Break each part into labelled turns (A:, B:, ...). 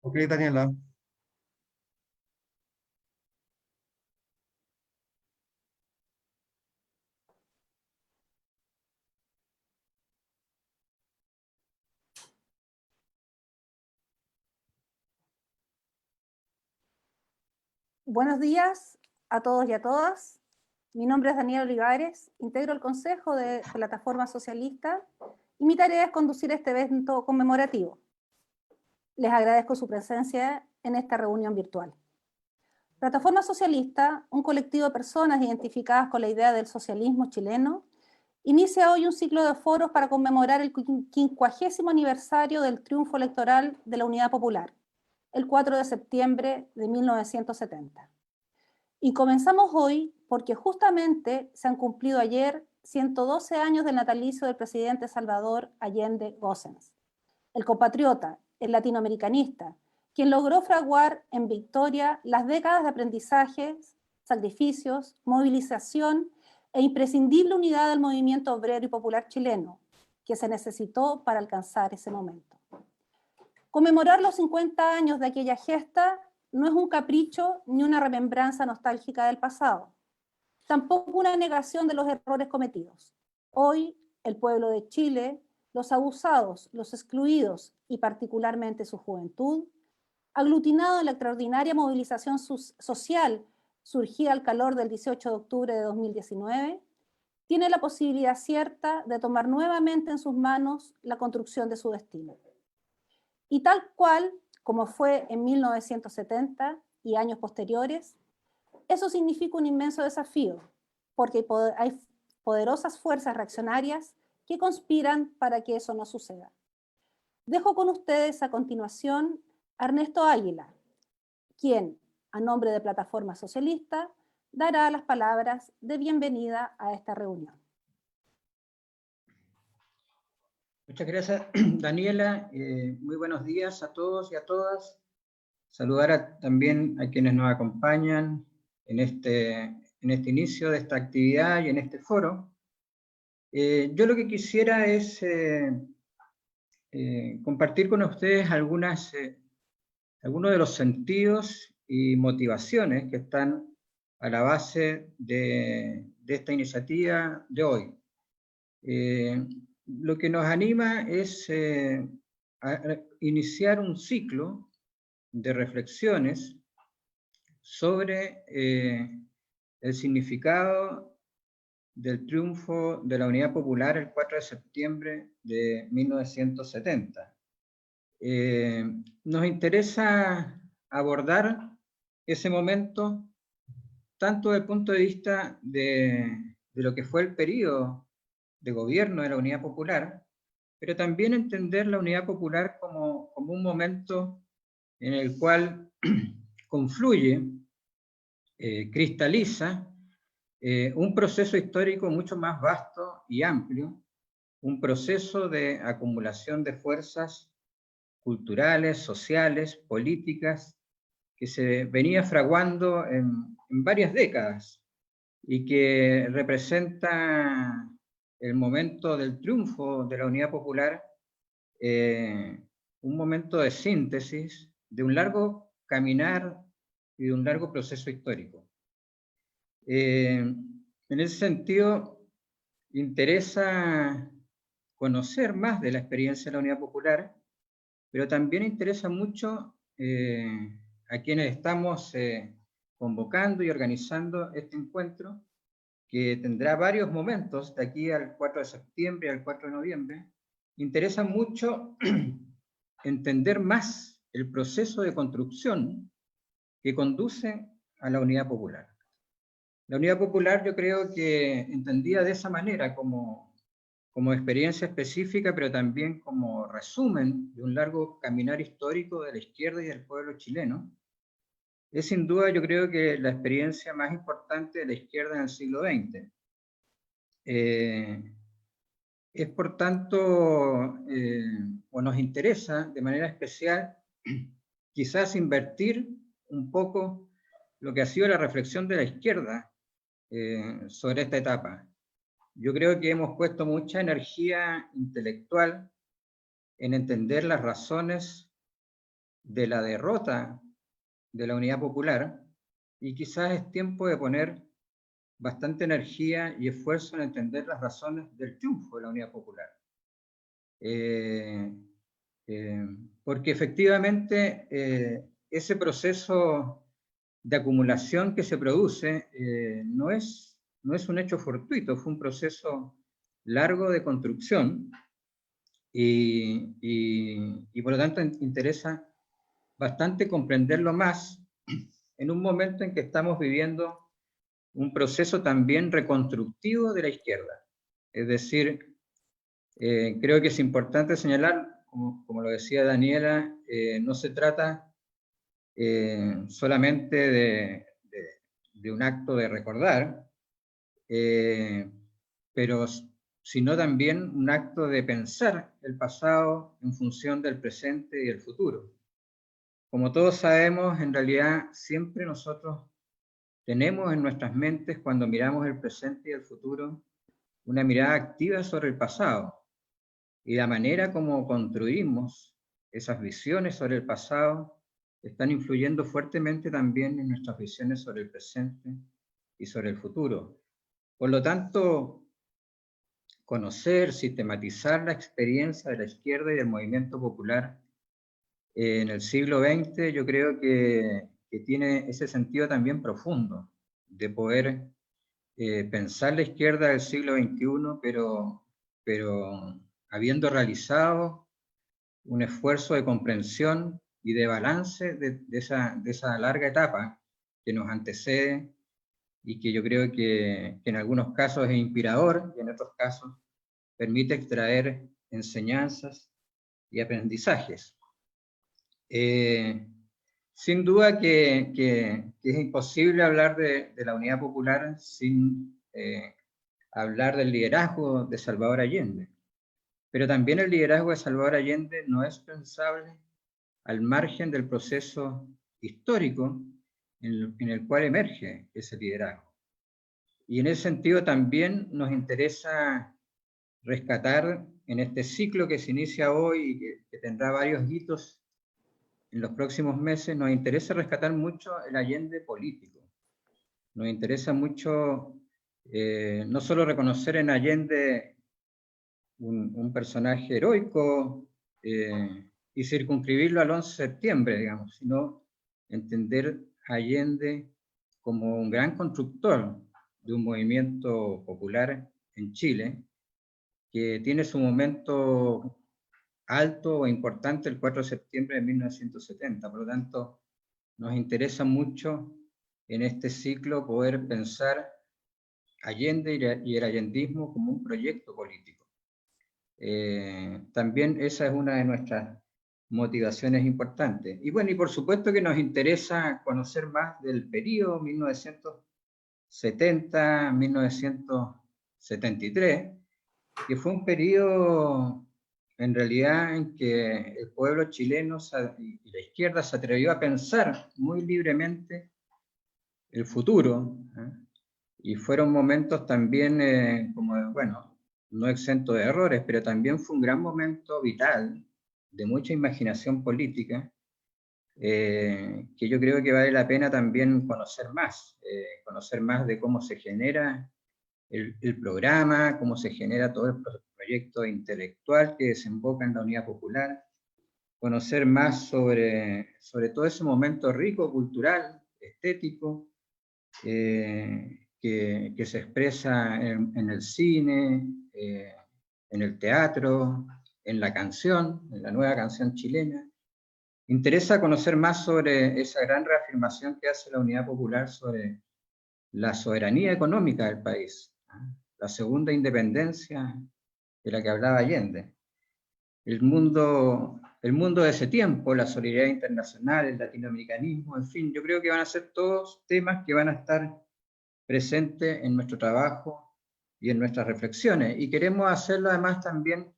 A: Ok, Daniela.
B: Buenos días a todos y a todas. Mi nombre es Daniela Olivares, integro el Consejo de Plataforma Socialista y mi tarea es conducir este evento conmemorativo. Les agradezco su presencia en esta reunión virtual. Plataforma Socialista, un colectivo de personas identificadas con la idea del socialismo chileno, inicia hoy un ciclo de foros para conmemorar el 50º aniversario del triunfo electoral de la Unidad Popular, el 4 de septiembre de 1970. Y comenzamos hoy porque justamente se han cumplido ayer 112 años del natalicio del presidente Salvador Allende Gossens, el compatriota, el latinoamericanista, quien logró fraguar en victoria las décadas de aprendizajes, sacrificios, movilización e imprescindible unidad del movimiento obrero y popular chileno, que se necesitó para alcanzar ese momento. Conmemorar los 50 años de aquella gesta no es un capricho ni una remembranza nostálgica del pasado, tampoco una negación de los errores cometidos. Hoy, el pueblo de Chile, los abusados, los excluidos y particularmente su juventud, aglutinado en la extraordinaria movilización social surgida al calor del 18 de octubre de 2019, tiene la posibilidad cierta de tomar nuevamente en sus manos la construcción de su destino. Y tal cual como fue en 1970 y años posteriores, eso significa un inmenso desafío, porque hay poderosas fuerzas reaccionarias que conspiran para que eso no suceda. Dejo con ustedes a continuación a Ernesto Águila, quien, a nombre de Plataforma Socialista, dará las palabras de bienvenida a esta reunión.
C: Muchas gracias, Daniela. Muy buenos días a todos y a todas. Saludar también a quienes nos acompañan en este inicio de esta actividad y en este foro. Yo lo que quisiera es compartir con ustedes algunos de los sentidos y motivaciones que están a la base de esta iniciativa de hoy. Lo que nos anima es a iniciar un ciclo de reflexiones sobre el significado del triunfo de la Unidad Popular el 4 de septiembre de 1970. Nos interesa abordar ese momento tanto desde el punto de vista de lo que fue el periodo de gobierno de la Unidad Popular, pero también entender la Unidad Popular como un momento en el cual confluye, cristaliza un proceso histórico mucho más vasto y amplio, un proceso de acumulación de fuerzas culturales, sociales, políticas, que se venía fraguando en varias décadas y que representa el momento del triunfo de la Unidad Popular, un momento de síntesis de un largo caminar y de un largo proceso histórico. En ese sentido, interesa conocer más de la experiencia de la Unidad Popular, pero también interesa mucho a quienes estamos convocando y organizando este encuentro, que tendrá varios momentos de aquí al 4 de septiembre al 4 de noviembre. Interesa mucho entender más el proceso de construcción que conduce a la Unidad Popular. La Unidad Popular, yo creo que entendida de esa manera como experiencia específica, pero también como resumen de un largo caminar histórico de la izquierda y del pueblo chileno, es sin duda, yo creo, que la experiencia más importante de la izquierda en el siglo XX. Es por tanto, o nos interesa de manera especial, quizás invertir un poco lo que ha sido la reflexión de la izquierda sobre esta etapa. Yo creo que hemos puesto mucha energía intelectual en entender las razones de la derrota de la Unidad Popular, y quizás es tiempo de poner bastante energía y esfuerzo en entender las razones del triunfo de la Unidad Popular. Porque efectivamente ese proceso de acumulación que se produce no es un hecho fortuito, fue un proceso largo de construcción y por lo tanto interesa bastante comprenderlo más en un momento en que estamos viviendo un proceso también reconstructivo de la izquierda. Es decir, creo que es importante señalar, como lo decía Daniela, no se trata solamente de un acto de recordar, pero sino también un acto de pensar el pasado en función del presente y el futuro. Como todos sabemos, en realidad siempre nosotros tenemos en nuestras mentes, cuando miramos el presente y el futuro, una mirada activa sobre el pasado. Y la manera como construimos esas visiones sobre el pasado están influyendo fuertemente también en nuestras visiones sobre el presente y sobre el futuro. Por lo tanto, conocer, sistematizar la experiencia de la izquierda y del movimiento popular en el siglo XX, yo creo que tiene ese sentido también profundo, de poder pensar la izquierda del siglo XXI, pero habiendo realizado un esfuerzo de comprensión y de balance de esa larga etapa que nos antecede y que yo creo que en algunos casos es inspirador y en otros casos permite extraer enseñanzas y aprendizajes. Sin duda que es imposible hablar de la Unidad Popular sin hablar del liderazgo de Salvador Allende. Pero también el liderazgo de Salvador Allende no es pensable al margen del proceso histórico en el cual emerge ese liderazgo. Y en ese sentido también nos interesa rescatar en este ciclo que se inicia hoy y que tendrá varios hitos en los próximos meses, nos interesa rescatar mucho el Allende político. Nos interesa mucho no solo reconocer en Allende un personaje heroico y circunscribirlo al 11 de septiembre, digamos, sino entender a Allende como un gran constructor de un movimiento popular en Chile, que tiene su momento alto o importante el 4 de septiembre de 1970. Por lo tanto, nos interesa mucho en este ciclo poder pensar Allende y el allendismo como un proyecto político. También esa es una de nuestras motivaciones importantes. Y bueno, y por supuesto que nos interesa conocer más del periodo 1970-1973, que fue un periodo en realidad en que el pueblo chileno y la izquierda se atrevió a pensar muy libremente el futuro, y fueron momentos también como, bueno, no exento de errores, pero también fue un gran momento vital de mucha imaginación política, que yo creo que vale la pena también conocer más de cómo se genera el programa, cómo se genera todo el proyecto intelectual que desemboca en la Unidad Popular, conocer más sobre todo ese momento rico, cultural, estético, que se expresa en el cine, en el teatro, en la canción, en la nueva canción chilena. Interesa conocer más sobre esa gran reafirmación que hace la Unidad Popular sobre la soberanía económica del país, la segunda independencia de la que hablaba Allende. El mundo de ese tiempo, la solidaridad internacional, el latinoamericanismo, en fin, yo creo que van a ser todos temas que van a estar presentes en nuestro trabajo y en nuestras reflexiones. Y queremos hacerlo además también,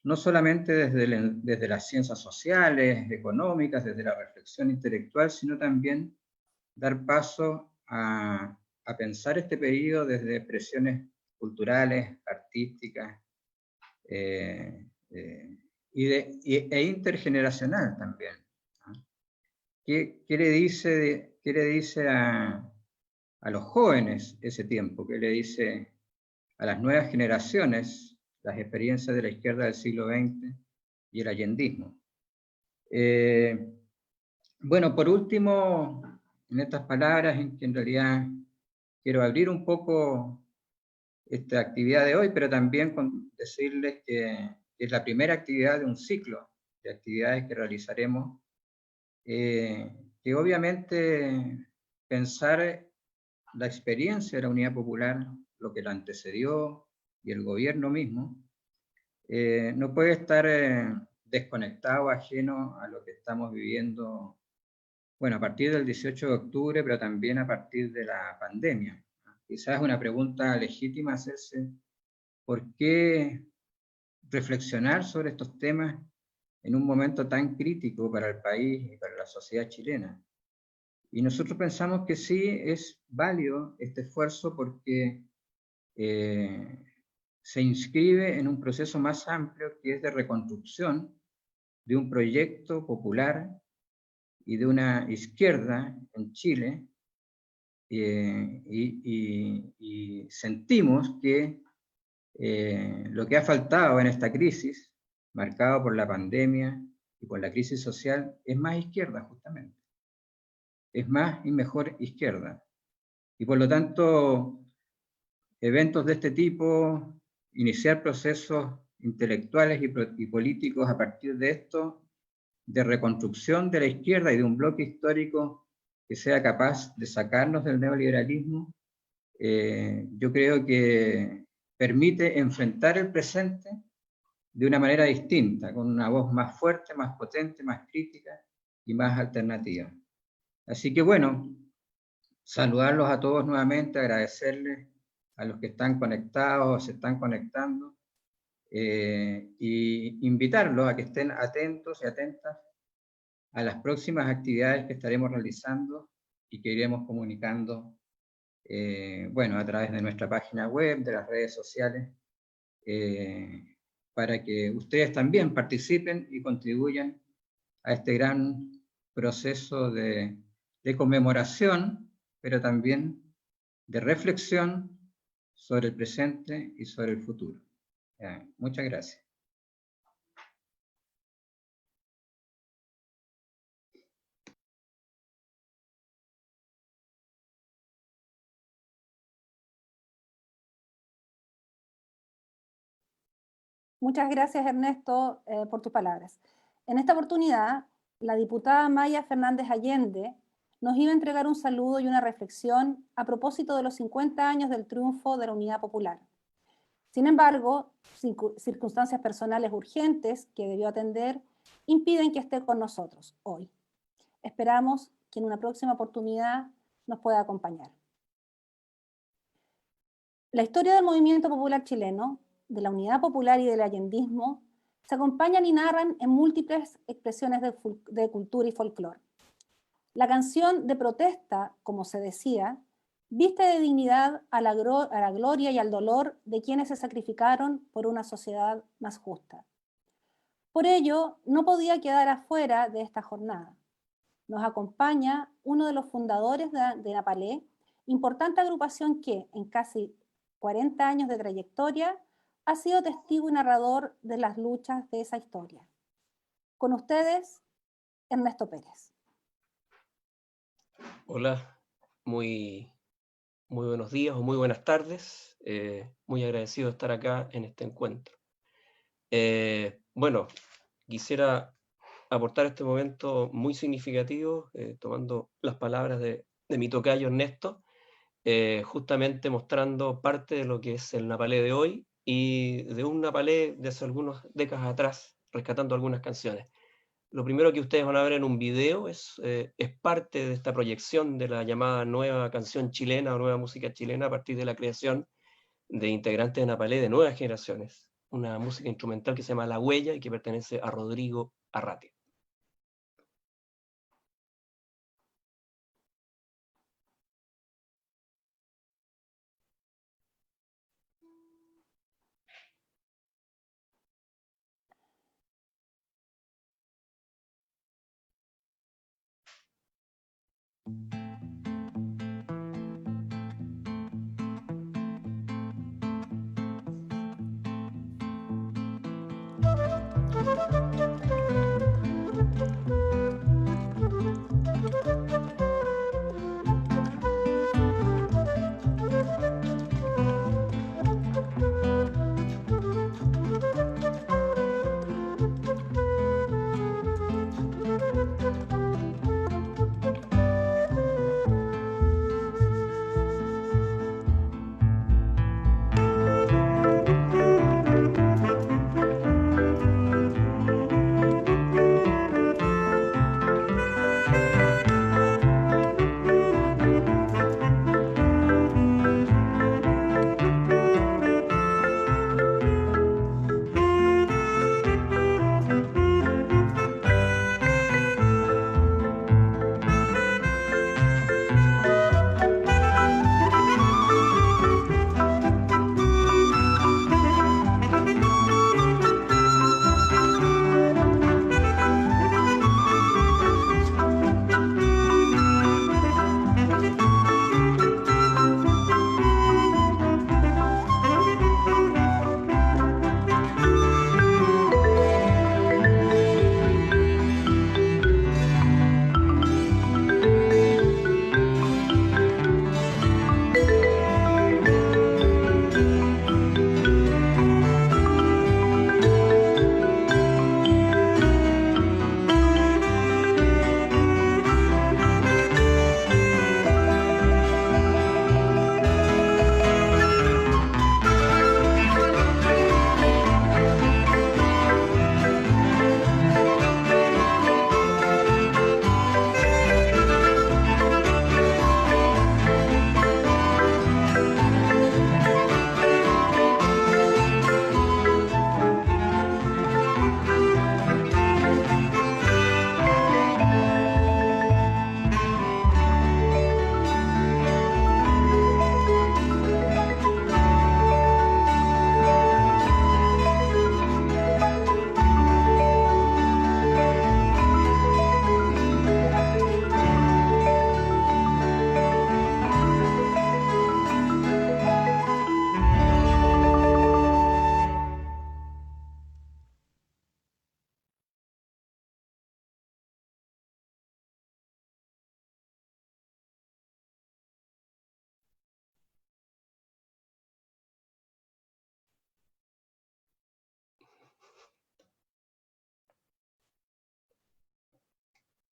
C: no solamente desde las ciencias sociales, económicas, desde la reflexión intelectual, sino también dar paso a pensar este periodo desde expresiones culturales, artísticas e intergeneracional también. qué le dice a los jóvenes ese tiempo? ¿Qué le dice a las nuevas generaciones las experiencias de la izquierda del siglo XX y el allendismo? Bueno, por último, en estas palabras, en que en realidad quiero abrir un poco esta actividad de hoy, pero también decirles que es la primera actividad de un ciclo de actividades que realizaremos, que obviamente pensar la experiencia de la Unidad Popular, lo que la antecedió y el gobierno mismo, no puede estar desconectado, ajeno a lo que estamos viviendo, bueno, a partir del 18 de octubre, pero también a partir de la pandemia. Quizás es una pregunta legítima hacerse, ¿por qué reflexionar sobre estos temas en un momento tan crítico para el país y para la sociedad chilena? Y nosotros pensamos que sí es válido este esfuerzo porque se inscribe en un proceso más amplio que es de reconstrucción de un proyecto popular y de una izquierda en Chile, y sentimos que lo que ha faltado en esta crisis, marcado por la pandemia y por la crisis social, es más izquierda justamente, es más y mejor izquierda. Y por lo tanto, eventos de este tipo, iniciar procesos intelectuales y políticos a partir de esto, de reconstrucción de la izquierda y de un bloque histórico que sea capaz de sacarnos del neoliberalismo, yo creo que permite enfrentar el presente de una manera distinta, con una voz más fuerte, más potente, más crítica y más alternativa. Así que bueno, saludarlos a todos nuevamente, agradecerles a los que están conectados o se están conectando, y invitarlos a que estén atentos y atentas a las próximas actividades que estaremos realizando y que iremos comunicando, bueno, a través de nuestra página web, de las redes sociales, para que ustedes también participen y contribuyan a este gran proceso de conmemoración, pero también de reflexión sobre el presente y sobre el futuro. Muchas gracias.
B: Muchas gracias, Ernesto, por tus palabras. En esta oportunidad, la diputada Maya Fernández Allende nos iba a entregar un saludo y una reflexión a propósito de los 50 años del triunfo de la Unidad Popular. Sin embargo, circunstancias personales urgentes que debió atender impiden que esté con nosotros hoy. Esperamos que en una próxima oportunidad nos pueda acompañar. La historia del movimiento popular chileno, de la Unidad Popular y del allendismo, se acompañan y narran en múltiples expresiones de cultura y folclore. La canción de protesta, como se decía, viste de dignidad a la gloria y al dolor de quienes se sacrificaron por una sociedad más justa. Por ello, no podía quedar afuera de esta jornada. Nos acompaña uno de los fundadores de Napalé, importante agrupación que, en casi 40 años de trayectoria, ha sido testigo y narrador de las luchas de esa historia. Con ustedes, Ernesto Pérez.
A: Hola, muy buenos días o muy buenas tardes. Muy agradecido de estar acá en este encuentro. Bueno, quisiera aportar este momento muy significativo, tomando las palabras de mi tocayo Ernesto, justamente mostrando parte de lo que es el Napalé de hoy y de un Napalé de hace algunas décadas atrás, rescatando algunas canciones. Lo primero que ustedes van a ver en un video es parte de esta proyección de la llamada nueva canción chilena o nueva música chilena a partir de la creación de integrantes de Napalé de nuevas generaciones. Una música instrumental que se llama La Huella y que pertenece a Rodrigo Arratia.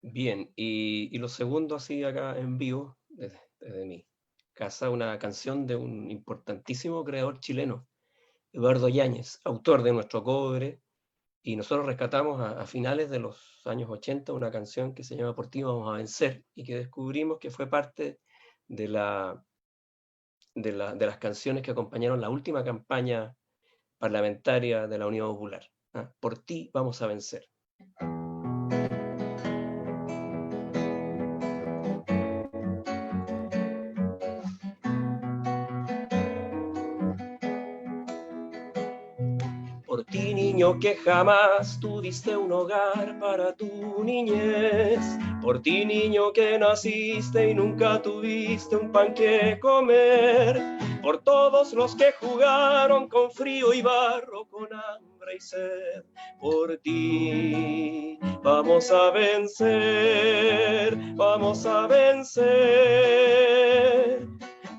A: Bien, y lo segundo, así acá en vivo, desde mi casa, una canción de un importantísimo creador chileno, Eduardo Yáñez, autor de Nuestro Cobre, y nosotros rescatamos a finales de los años 80 una canción que se llama Por ti vamos a vencer, y que descubrimos que fue parte de, de las canciones que acompañaron la última campaña parlamentaria de la Unión Popular. ¿Ah? Por ti vamos a vencer. Por ti, niño, que jamás tuviste un hogar para tu niñez. Por ti, niño, que naciste y nunca tuviste un pan que comer. Por todos los que jugaron con frío y barro, con hambre y sed. Por ti vamos a vencer, vamos a vencer.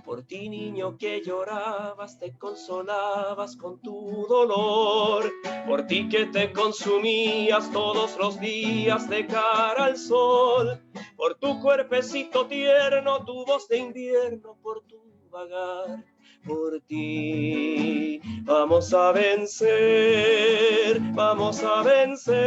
A: Por ti, niño, que llorabas, te consolabas con tu dolor. Por ti que te consumías todos los días de cara al sol. Por tu cuerpecito tierno, tu voz de invierno, por tu vagar. Por ti vamos a vencer, vamos a vencer.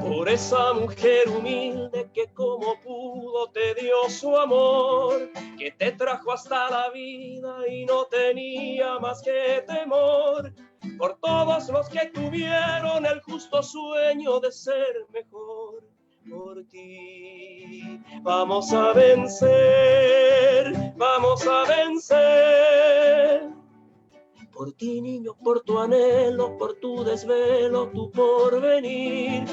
A: Por esa mujer humilde que como pudo te dio su amor, que te trajo hasta la vida y no tenía más que temor. Por todos los que tuvieron el justo sueño de ser mejor. Por ti vamos a vencer, vamos a vencer. Por ti, niño, por tu anhelo, por tu desvelo, tu porvenir.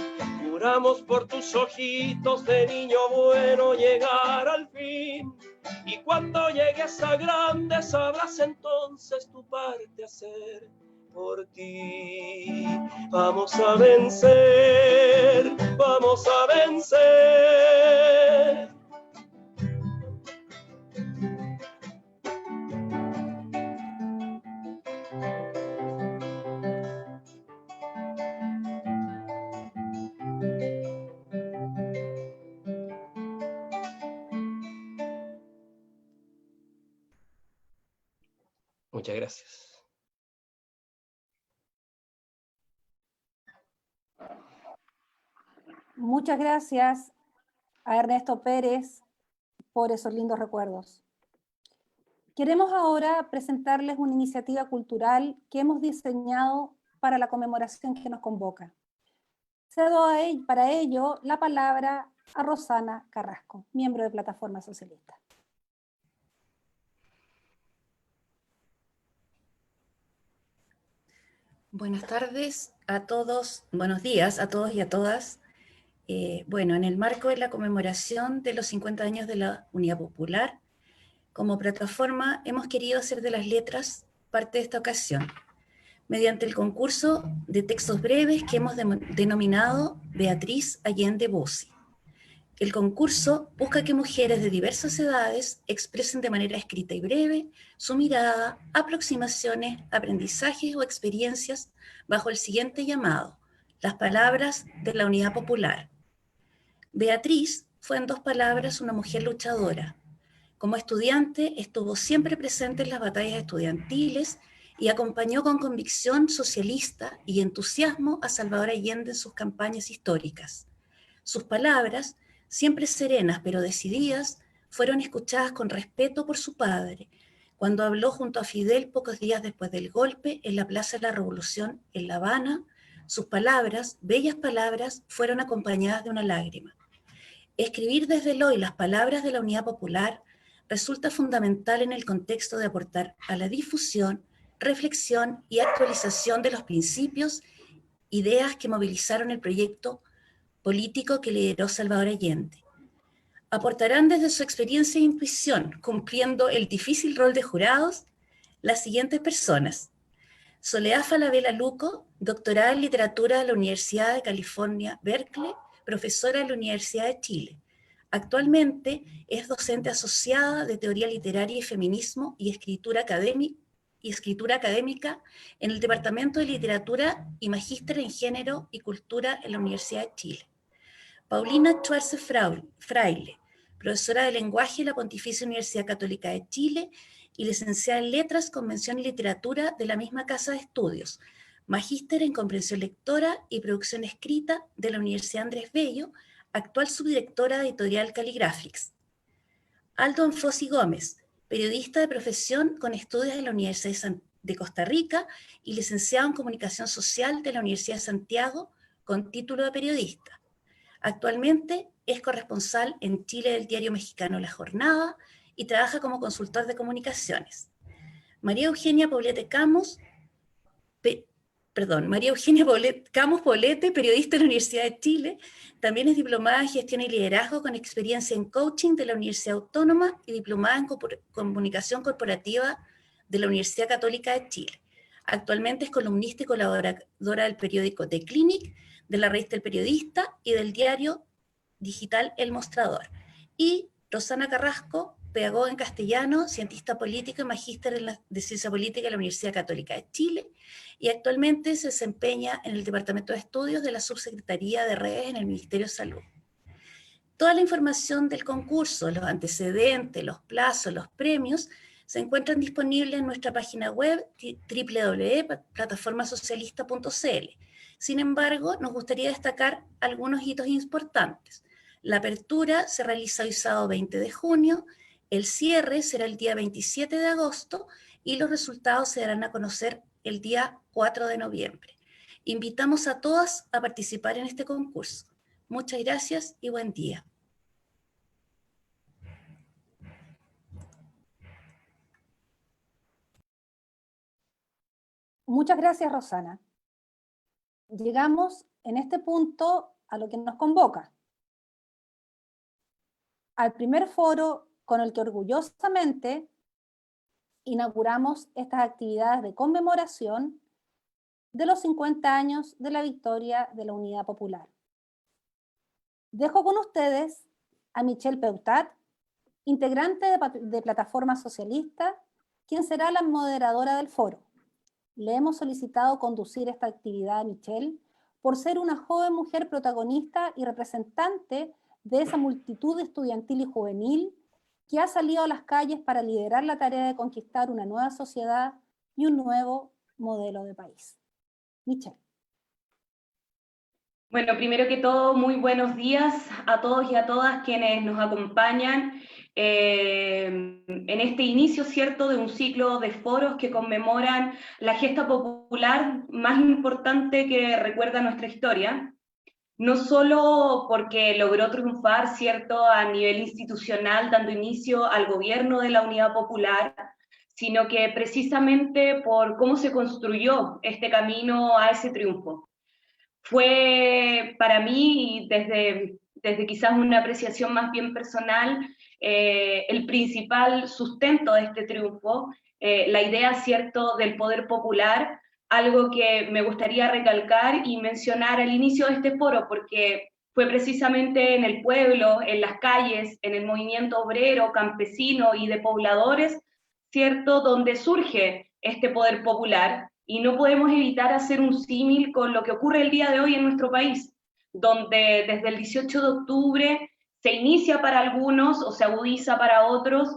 A: Juramos por tus ojitos de niño bueno llegar al fin. Y cuando llegues a grande sabrás entonces tu parte hacer. Por ti vamos a vencer, vamos a vencer. Muchas gracias.
B: Muchas gracias a Ernesto Pérez por esos lindos recuerdos. Queremos ahora presentarles una iniciativa cultural que hemos diseñado para la conmemoración que nos convoca. Cedo para ello la palabra a Rosana Carrasco, miembro de Plataforma Socialista.
D: Buenas tardes a todos, buenos días a todos y a todas. Bueno, en el marco de la conmemoración de los 50 años de la Unidad Popular, como plataforma hemos querido hacer de las letras parte de esta ocasión, mediante el concurso de textos breves que hemos denominado Beatriz Allende Bossi. El concurso busca que mujeres de diversas edades expresen de manera escrita y breve su mirada, aproximaciones, aprendizajes o experiencias bajo el siguiente llamado: las palabras de la Unidad Popular. Beatriz fue, en dos palabras, una mujer luchadora. Como estudiante estuvo siempre presente en las batallas estudiantiles y acompañó con convicción socialista y entusiasmo a Salvador Allende en sus campañas históricas. Sus palabras, siempre serenas pero decididas, fueron escuchadas con respeto por su padre, cuando habló junto a Fidel pocos días después del golpe en la Plaza de la Revolución en La Habana. Sus palabras, bellas palabras, fueron acompañadas de una lágrima. Escribir desde el hoy las palabras de la Unidad Popular resulta fundamental en el contexto de aportar a la difusión, reflexión y actualización de los principios, ideas que movilizaron el proyecto político que lideró Salvador Allende. Aportarán desde su experiencia e intuición, cumpliendo el difícil rol de jurados, las siguientes personas: Soledad Falabella Luco, doctorada en literatura de la Universidad de California, Berkeley, profesora de la Universidad de Chile; Actualmente es docente asociada de teoría literaria y feminismo y escritura académica en el Departamento de Literatura y Magíster en Género y Cultura en la Universidad de Chile. Paulina Schwarze Fraile, profesora de lenguaje en la Pontificia Universidad Católica de Chile y licenciada en Letras con mención en Literatura de la misma casa de estudios, magíster en comprensión lectora y producción escrita de la Universidad Andrés Bello, actual subdirectora de Editorial Caligraphics. Aldo Anfosi Gómez, periodista de profesión con estudios en la Universidad de Costa Rica y licenciado en Comunicación Social de la Universidad de Santiago con título de periodista. Actualmente es corresponsal en Chile del diario mexicano La Jornada y trabaja como consultor de comunicaciones. María Eugenia Camus Poblete, periodista de la Universidad de Chile, también es diplomada en Gestión y Liderazgo con experiencia en coaching de la Universidad Autónoma y diplomada en Comunicación Corporativa de la Universidad Católica de Chile. Actualmente es columnista y colaboradora del periódico The Clinic, de la revista El Periodista y del diario digital El Mostrador. Y Rosana Carrasco, pedagoga en castellano, cientista político y magíster de Ciencia Política en la Universidad Católica de Chile, y actualmente se desempeña en el Departamento de Estudios de la Subsecretaría de Redes en el Ministerio de Salud. Toda la información del concurso, los antecedentes, los plazos, los premios, se encuentran disponibles en nuestra página web www.plataformasocialista.cl. Sin embargo, nos gustaría destacar algunos hitos importantes. La apertura se realiza hoy sábado 20 de junio, el cierre será el día 27 de agosto y los resultados se darán a conocer el día 4 de noviembre. Invitamos a todas a participar en este concurso. Muchas gracias y buen día.
B: Muchas gracias, Rosana. Llegamos en este punto a lo que nos convoca, al primer foro con el que orgullosamente inauguramos estas actividades de conmemoración de los 50 años de la victoria de la Unidad Popular. Dejo con ustedes a Michelle Peutat, integrante de Plataforma Socialista, quien será la moderadora del foro. Le hemos solicitado conducir esta actividad a Michelle por ser una joven mujer protagonista y representante de esa multitud estudiantil y juvenil que ha salido a las calles para liderar la tarea de conquistar una nueva sociedad y un nuevo modelo de país. Michelle.
E: Bueno, primero que todo, muy buenos días a todos y a todas quienes nos acompañan en este inicio, ¿cierto?, de un ciclo de foros que conmemoran la gesta popular más importante que recuerda nuestra historia, no solo porque logró triunfar, ¿cierto?, a nivel institucional, dando inicio al gobierno de la Unidad Popular, sino que precisamente por cómo se construyó este camino a ese triunfo. Fue para mí, desde quizás una apreciación más bien personal, el principal sustento de este triunfo, la idea, ¿cierto?, del poder popular, algo que me gustaría recalcar y mencionar al inicio de este foro, porque fue precisamente en el pueblo, en las calles, en el movimiento obrero, campesino y de pobladores, ¿cierto?, donde surge este poder popular, y no podemos evitar hacer un símil con lo que ocurre el día de hoy en nuestro país, donde desde el 18 de octubre se inicia para algunos o se agudiza para otros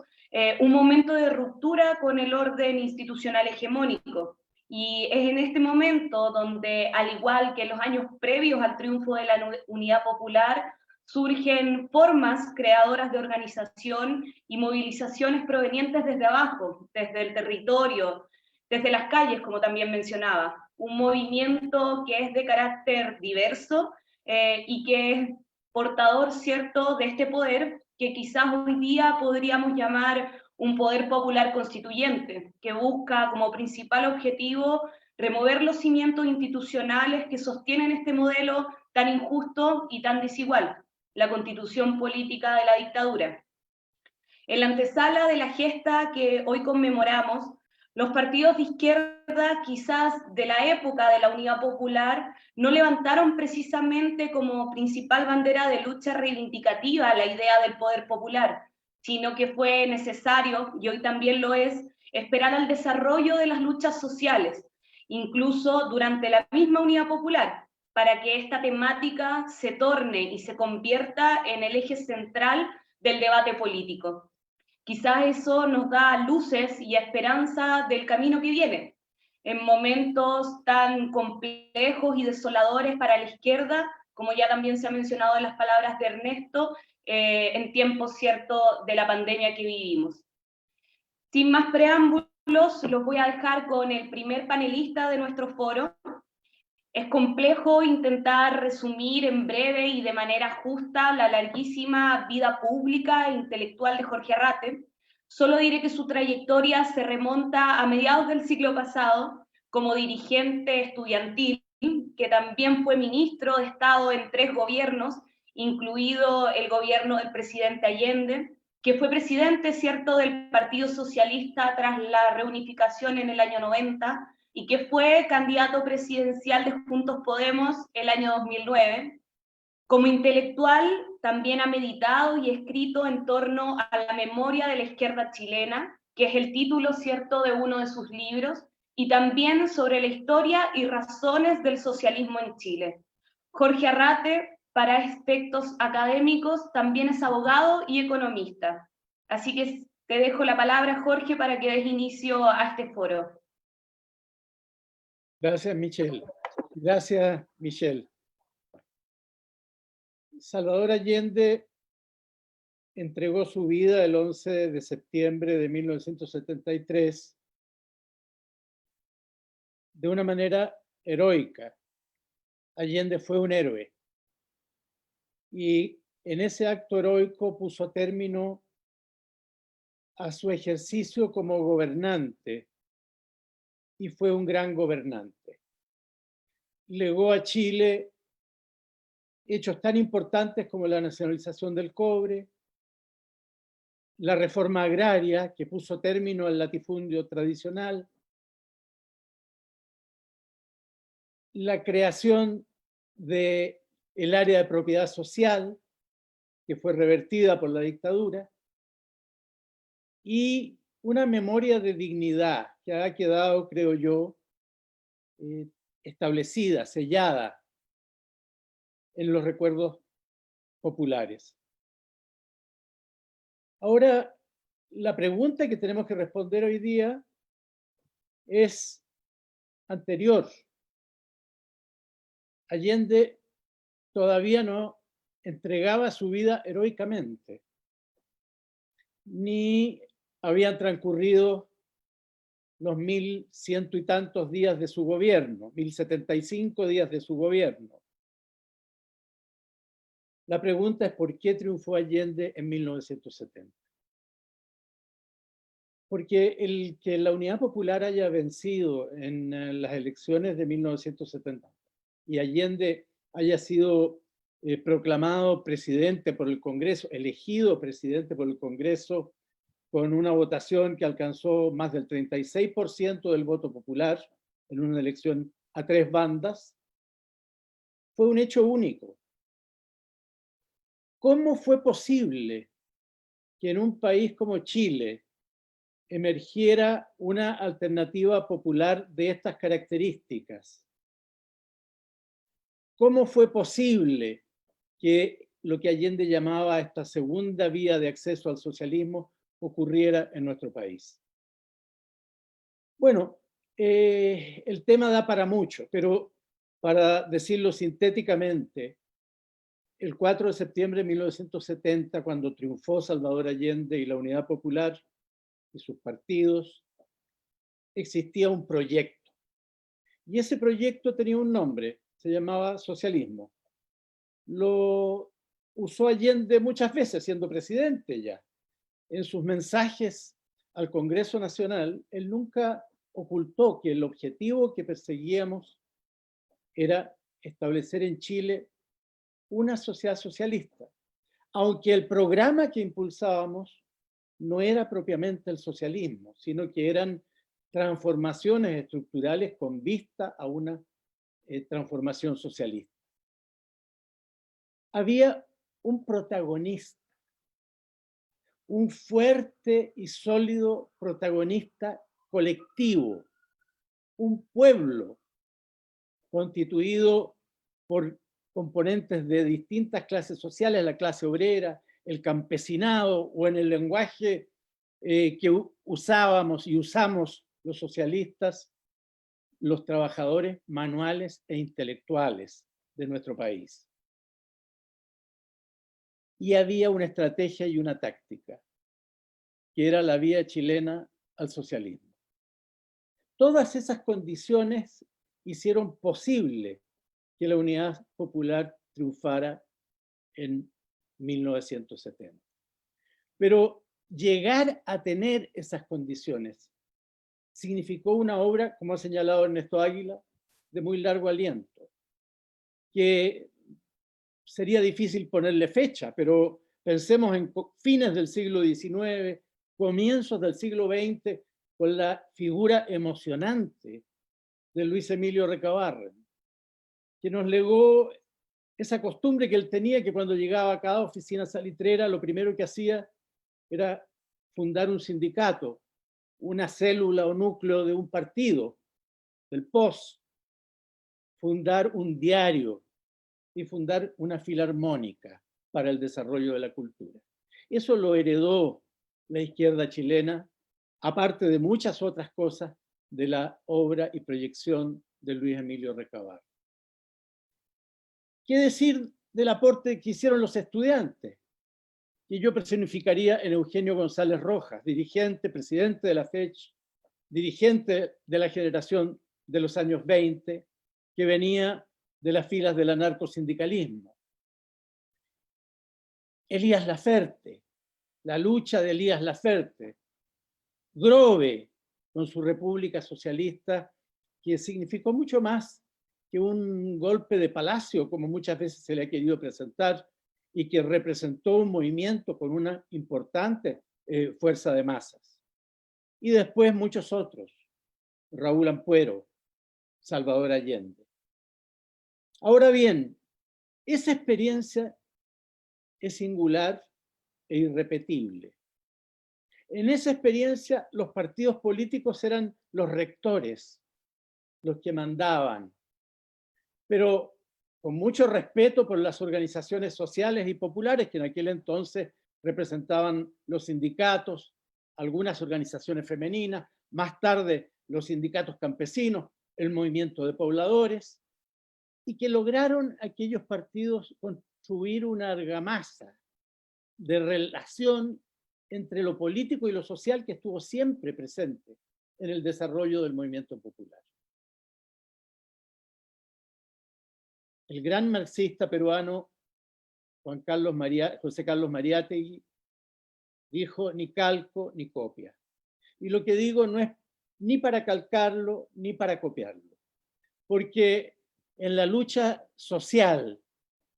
E: un momento de ruptura con el orden institucional hegemónico. Y es en este momento donde, al igual que en los años previos al triunfo de la Unidad Popular, surgen formas creadoras de organización y movilizaciones provenientes desde abajo, desde el territorio, desde las calles, como también mencionaba. Un movimiento que es de carácter diverso y que es portador, ¿cierto?, de este poder que quizás hoy día podríamos llamar un poder popular constituyente, que busca como principal objetivo remover los cimientos institucionales que sostienen este modelo tan injusto y tan desigual, la constitución política de la dictadura. En la antesala de la gesta que hoy conmemoramos, Los partidos de izquierda, quizás de la época de la Unidad Popular, no levantaron precisamente como principal bandera de lucha reivindicativa la idea del poder popular, sino que fue necesario, y hoy también lo es, esperar al desarrollo de las luchas sociales, incluso durante la misma Unidad Popular, para que esta temática se torne y se convierta en el eje central del debate político. Quizás eso nos da luces y esperanza del camino que viene. En momentos tan complejos y desoladores para la izquierda, como ya también se ha mencionado en las palabras de Ernesto, en tiempos, cierto, de la pandemia que vivimos. Sin más preámbulos, los voy a dejar con el primer panelista de nuestro foro. Es complejo intentar resumir en breve y de manera justa la larguísima vida pública e intelectual de Jorge Arrate. Solo diré que su trayectoria se remonta a mediados del siglo pasado como dirigente estudiantil, que también fue ministro de Estado en 3 gobiernos, incluido el gobierno del presidente Allende, que fue presidente, cierto, del Partido Socialista tras la reunificación en el año 90, y que fue candidato presidencial de Juntos Podemos el año 2009. Como intelectual, también ha meditado y escrito en torno a la memoria de la izquierda chilena, que es el título, cierto, de uno de sus libros, y también sobre la historia y razones del socialismo en Chile. Jorge Arrate, para aspectos académicos, también es abogado y economista. Así que te dejo la palabra, Jorge, para que des inicio a este foro.
F: Gracias, Michelle. Gracias, Michelle. Salvador Allende entregó su vida el 11 de septiembre de 1973 de una manera heroica. Allende fue un héroe. Y en ese acto heroico puso término a su ejercicio como gobernante y fue un gran gobernante. Legó a Chile hechos tan importantes como la nacionalización del cobre, la reforma agraria que puso término al latifundio tradicional, la creación del área de propiedad social, que fue revertida por la dictadura, y una memoria de dignidad que ha quedado, creo yo, establecida, sellada en los recuerdos populares. Ahora, la pregunta que tenemos que responder hoy día es anterior. Allende todavía no entregaba su vida heroicamente, ni habían transcurrido los 1100 y tantos días de su gobierno, 1075 días de su gobierno. La pregunta es ¿por qué triunfó Allende en 1970? Porque el que la Unidad Popular haya vencido en las elecciones de 1970 y Allende haya sido proclamado presidente por el Congreso, elegido presidente por el Congreso con una votación que alcanzó más del 36% del voto popular en una elección a 3 bandas, fue un hecho único. ¿Cómo fue posible que en un país como Chile emergiera una alternativa popular de estas características? ¿Cómo fue posible que lo que Allende llamaba esta segunda vía de acceso al socialismo ocurriera en nuestro país? Bueno, el tema da para mucho, pero para decirlo sintéticamente, el 4 de septiembre de 1970, cuando triunfó Salvador Allende y la Unidad Popular y sus partidos, existía un proyecto. Y ese proyecto tenía un nombre, se llamaba socialismo. Lo usó Allende muchas veces siendo presidente ya. En sus mensajes al Congreso Nacional, él nunca ocultó que el objetivo que perseguíamos era establecer en Chile una sociedad socialista, aunque el programa que impulsábamos no era propiamente el socialismo, sino que eran transformaciones estructurales con vista a una transformación socialista. Había un protagonista, un fuerte y sólido protagonista colectivo, un pueblo constituido por componentes de distintas clases sociales, la clase obrera, el campesinado, o en el lenguaje que usábamos y usamos los socialistas, los trabajadores manuales e intelectuales de nuestro país. Y había una estrategia y una táctica, que era la vía chilena al socialismo. Todas esas condiciones hicieron posible que la Unidad Popular triunfara en 1970. Pero llegar a tener esas condiciones significó una obra, como ha señalado Ernesto Águila, de muy largo aliento, que sería difícil ponerle fecha, pero pensemos en fines del siglo XIX, comienzos del siglo XX, con la figura emocionante de Luis Emilio Recabarren, que nos legó esa costumbre que él tenía, que cuando llegaba a cada oficina salitrera, lo primero que hacía era fundar un sindicato, una célula o núcleo de un partido, del POS, fundar un diario y fundar una filarmónica para el desarrollo de la cultura. Eso lo heredó la izquierda chilena, aparte de muchas otras cosas de la obra y proyección de Luis Emilio Recabarren. ¿Qué decir del aporte que hicieron los estudiantes? Que yo personificaría en Eugenio González Rojas, dirigente, presidente de la FECH, dirigente de la generación de los años 20, que venía de las filas del anarcosindicalismo. Elías Laferte, la lucha de Elías Laferte. Grove, con su República Socialista, que significó mucho más que un golpe de palacio, como muchas veces se le ha querido presentar, y que representó un movimiento con una importante fuerza de masas. Y después muchos otros, Raúl Ampuero, Salvador Allende. Ahora bien, esa experiencia es singular e irrepetible. En esa experiencia los partidos políticos eran los rectores, los que mandaban, pero con mucho respeto por las organizaciones sociales y populares que en aquel entonces representaban los sindicatos, algunas organizaciones femeninas, más tarde los sindicatos campesinos, el movimiento de pobladores, y que lograron aquellos partidos construir una argamasa de relación entre lo político y lo social que estuvo siempre presente en el desarrollo del movimiento popular. El gran marxista peruano José Carlos Mariátegui dijo: ni calco ni copia. Y lo que digo no es ni para calcarlo ni para copiarlo, porque en la lucha social,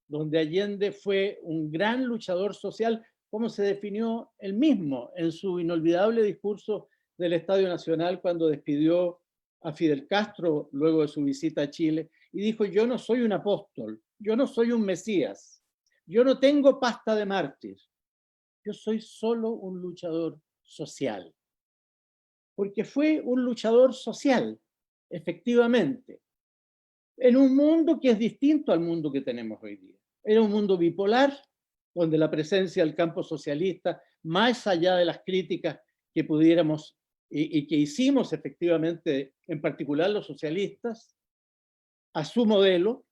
F: donde Allende fue un gran luchador social, como se definió él mismo en su inolvidable discurso del Estadio Nacional cuando despidió a Fidel Castro luego de su visita a Chile, y dijo: yo no soy un apóstol, yo no soy un mesías, yo no tengo pasta de mártir, yo soy solo un luchador social. Porque fue un luchador social, efectivamente, en un mundo que es distinto al mundo que tenemos hoy día. Era un mundo bipolar, donde la presencia del campo socialista, más allá de las críticas que pudiéramos y que hicimos efectivamente, en particular los socialistas, a su modelo,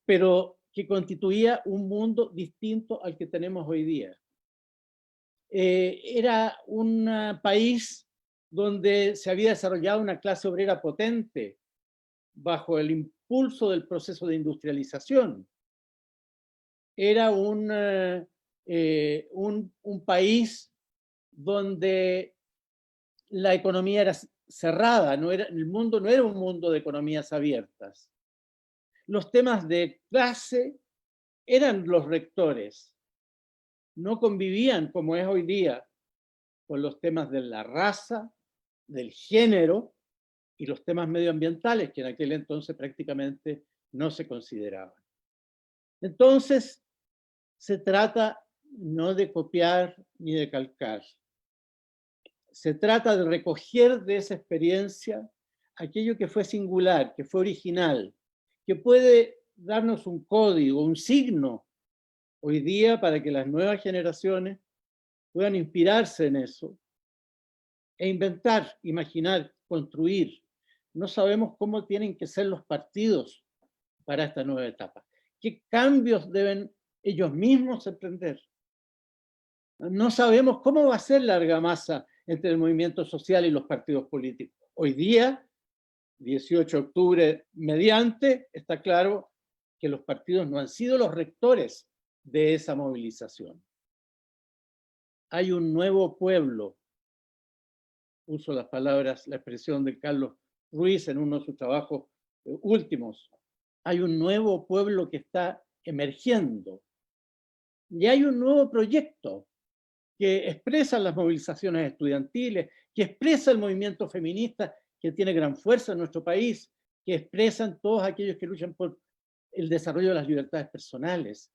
F: pero que constituía un mundo distinto al que tenemos hoy día. Era un país donde se había desarrollado una clase obrera potente bajo el impulso del proceso de industrialización. Era un país donde la economía era cerrada, el mundo no era un mundo de economías abiertas. Los temas de clase eran los rectores, no convivían como es hoy día con los temas de la raza, del género y los temas medioambientales, que en aquel entonces prácticamente no se consideraban. Entonces, se trata no de copiar ni de calcar. Se trata de recoger de esa experiencia aquello que fue singular, que fue original, que puede darnos un código, un signo hoy día para que las nuevas generaciones puedan inspirarse en eso e inventar, imaginar, construir. No sabemos cómo tienen que ser los partidos para esta nueva etapa. ¿Qué cambios deben ellos mismos emprender? No sabemos cómo va a ser la argamasa entre el movimiento social y los partidos políticos. Hoy día, 18 de octubre mediante, está claro que los partidos no han sido los rectores de esa movilización. Hay un nuevo pueblo, uso las palabras, la expresión de Carlos Ruiz en uno de sus trabajos últimos. Hay un nuevo pueblo que está emergiendo y hay un nuevo proyecto que expresa las movilizaciones estudiantiles, que expresa el movimiento feminista que tiene gran fuerza en nuestro país, que expresan todos aquellos que luchan por el desarrollo de las libertades personales,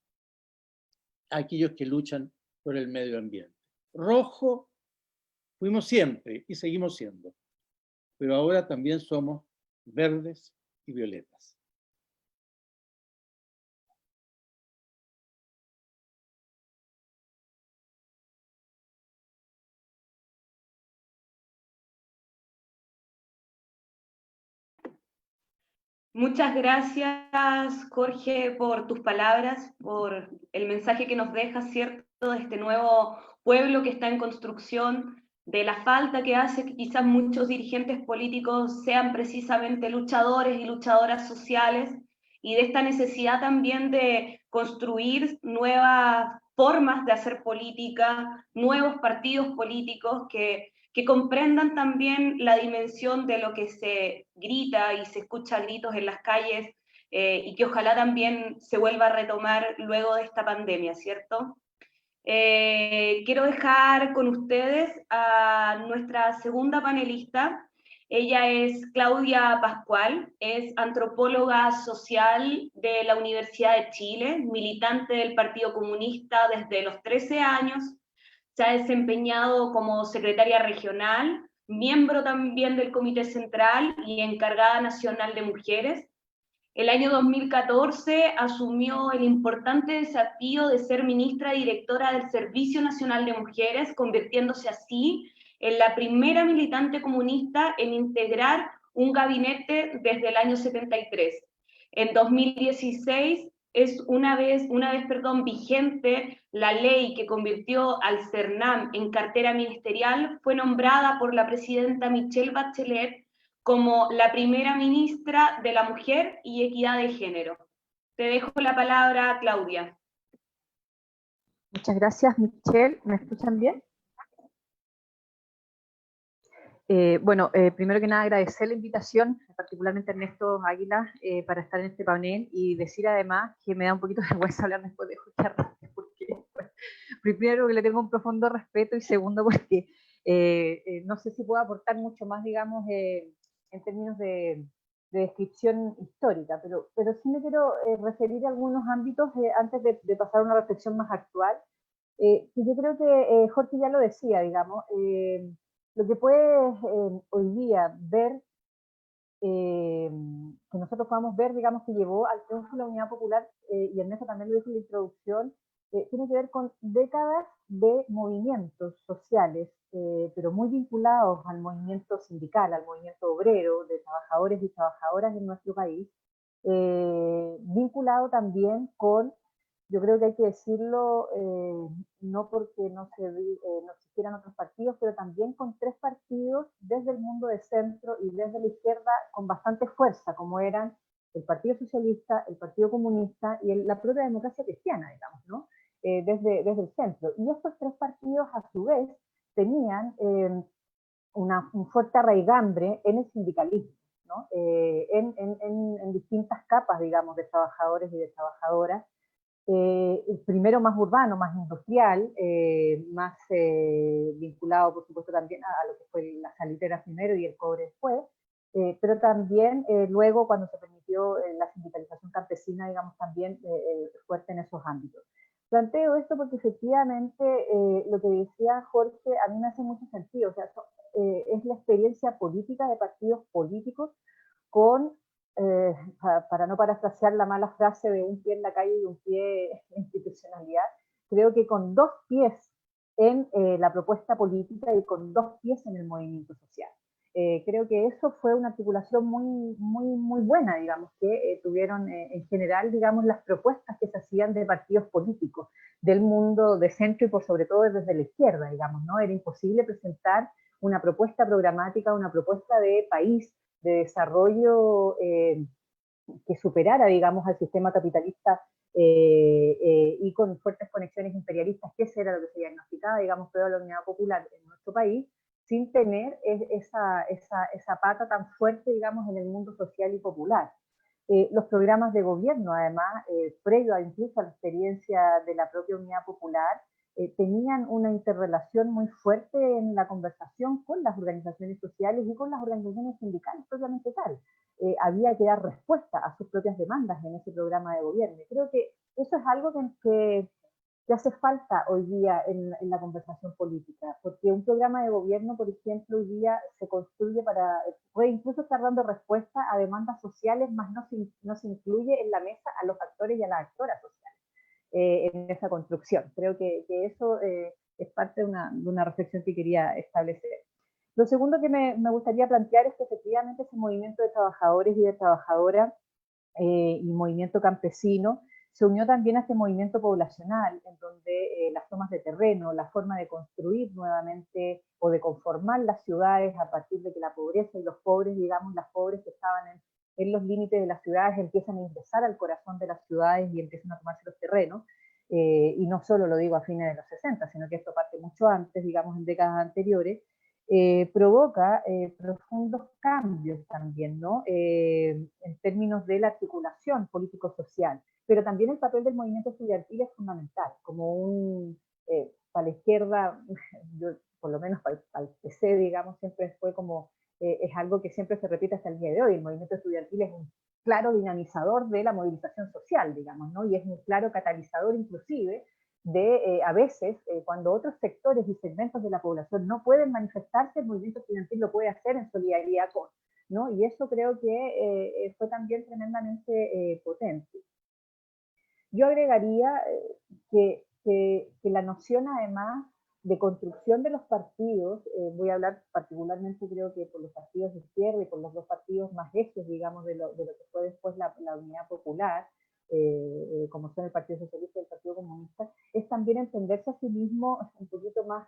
F: aquellos que luchan por el medio ambiente. Rojo fuimos siempre y seguimos siendo, pero ahora también somos verdes y violetas.
E: Muchas gracias, Jorge, por tus palabras, por el mensaje que nos dejas, ¿cierto?, de este nuevo pueblo que está en construcción, de la falta que hace que quizás muchos dirigentes políticos sean precisamente luchadores y luchadoras sociales, y de esta necesidad también de construir nuevas formas de hacer política, nuevos partidos políticos que comprendan también la dimensión de lo que se grita y se escucha gritos en las calles, y que ojalá también se vuelva a retomar luego de esta pandemia, ¿cierto? Quiero dejar con ustedes a nuestra segunda panelista. Ella es Claudia Pascual, es antropóloga social de la Universidad de Chile, militante del Partido Comunista desde los 13 años, se ha desempeñado como secretaria regional, miembro también del Comité Central y encargada nacional de mujeres. El año 2014 asumió el importante desafío de ser ministra directora del Servicio Nacional de Mujeres, convirtiéndose así en la primera militante comunista en integrar un gabinete desde el año 73. En 2016 es una vez vigente la ley que convirtió al CERNAM en cartera ministerial, fue nombrada por la presidenta Michelle Bachelet como la primera ministra de la Mujer y Equidad de Género. Te dejo la palabra, Claudia.
G: Muchas gracias, Michelle. ¿Me escuchan bien? Primero que nada agradecer la invitación, particularmente a Ernesto Águila, para estar en este panel y decir además que me da un poquito de vergüenza hablar después de escuchar, porque primero que le tengo un profundo respeto y segundo porque no sé si puedo aportar mucho más, digamos, en términos de descripción histórica, pero sí me quiero referir a algunos ámbitos antes de pasar a una reflexión más actual. Yo creo que Jorge ya lo decía, digamos, lo que puedes hoy día ver, que nosotros podamos ver, digamos, que llevó al triunfo de la Unidad Popular, y Ernesto también lo dijo en la introducción, tiene que ver con décadas de movimientos sociales, pero muy vinculados al movimiento sindical, al movimiento obrero, de trabajadores y trabajadoras en nuestro país, vinculado también con, yo creo que hay que decirlo, no porque no existieran otros partidos, pero también con tres partidos desde el mundo de centro y desde la izquierda con bastante fuerza, como eran el Partido Socialista, el Partido Comunista y la propia democracia cristiana, digamos, ¿no? Desde el centro. Y estos tres partidos, a su vez, tenían un fuerte arraigambre en el sindicalismo, ¿no? En distintas capas, digamos, de trabajadores y de trabajadoras, primero más urbano, más industrial, más vinculado por supuesto también a lo que fue la salitera primero y el cobre después, pero también luego cuando se permitió la sindicalización campesina, digamos, también fuerte en esos ámbitos. Planteo esto porque efectivamente lo que decía Jorge a mí me hace mucho sentido, o sea, es la experiencia política de partidos políticos con, para no parafrasear la mala frase de un pie en la calle y un pie en la institucionalidad, creo que con dos pies en la propuesta política y con dos pies en el movimiento social. Creo que eso fue una articulación muy buena, digamos, que tuvieron en general, digamos, las propuestas que se hacían de partidos políticos, del mundo de centro y por sobre todo desde la izquierda, digamos, ¿no? Era imposible presentar una propuesta programática, una propuesta de país, de desarrollo que superara, digamos, al sistema capitalista y con fuertes conexiones imperialistas, que ese era lo que se diagnosticaba, digamos, toda la unidad popular en nuestro país, sin tener esa pata tan fuerte, digamos, en el mundo social y popular. Los programas de gobierno, además, previo a incluso a la experiencia de la propia unidad popular, tenían una interrelación muy fuerte en la conversación con las organizaciones sociales y con las organizaciones sindicales propiamente tal. Había que dar respuesta a sus propias demandas en ese programa de gobierno. Y creo que eso es algo que hace falta hoy día en la conversación política, porque un programa de gobierno, por ejemplo, hoy día se construye puede incluso estar dando respuesta a demandas sociales, más no se incluye en la mesa a los actores y a las actoras sociales en esa construcción. Creo que eso es parte de una reflexión que quería establecer. Lo segundo que me gustaría plantear es que efectivamente ese movimiento de trabajadores y de trabajadoras y movimiento campesino se unió también a este movimiento poblacional, en donde las tomas de terreno, la forma de construir nuevamente o de conformar las ciudades a partir de que la pobreza y los pobres, digamos, las pobres que estaban en los límites de las ciudades empiezan a ingresar al corazón de las ciudades y empiezan a tomarse los terrenos. Y no solo lo digo a fines de los 60, sino que esto parte mucho antes, digamos, en décadas anteriores, provoca profundos cambios también, ¿no? En términos de la articulación político-social, pero también el papel del movimiento estudiantil es fundamental, como para la izquierda, yo, por lo menos para el PC, digamos, siempre fue como, es algo que siempre se repite hasta el día de hoy, el movimiento estudiantil es un claro dinamizador de la movilización social, digamos, ¿no? Y es un claro catalizador inclusive de, a veces, cuando otros sectores y segmentos de la población no pueden manifestarse, el movimiento estudiantil lo puede hacer en solidaridad con, ¿no? Y eso creo que fue también tremendamente potente. Yo agregaría que la noción, además, de construcción de los partidos, voy a hablar particularmente, creo que por los partidos de izquierda y por los dos partidos más ejes, digamos, de lo que fue después la Unidad Popular, como son el Partido Socialista y el Partido Comunista, es también entenderse a sí mismo un poquito más,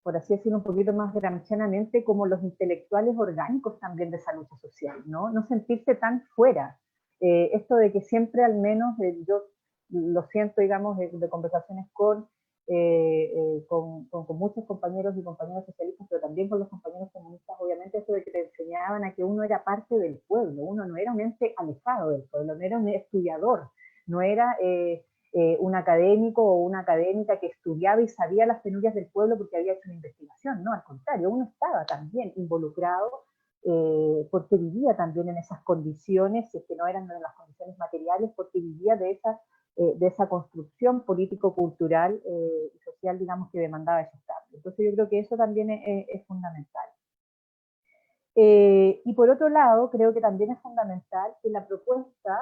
G: por así decirlo, un poquito más gramscianamente como los intelectuales orgánicos también de esa lucha social, ¿no? No sentirse tan fuera. Esto de que siempre al menos, yo lo siento, digamos, de conversaciones con muchos compañeros y compañeras socialistas, pero también con los compañeros comunistas, obviamente, eso de que te enseñaban a que uno era parte del pueblo, uno no era un ente alejado del pueblo, no era un estudiador, no era un académico o una académica que estudiaba y sabía las penurias del pueblo porque había hecho una investigación, no, al contrario, uno estaba también involucrado porque vivía también en esas condiciones, si es que no eran en las condiciones materiales, porque vivía de esa construcción político-cultural y social, digamos, que demandaba esos cambios. Entonces yo creo que eso también es fundamental. Y por otro lado, creo que también es fundamental que la propuesta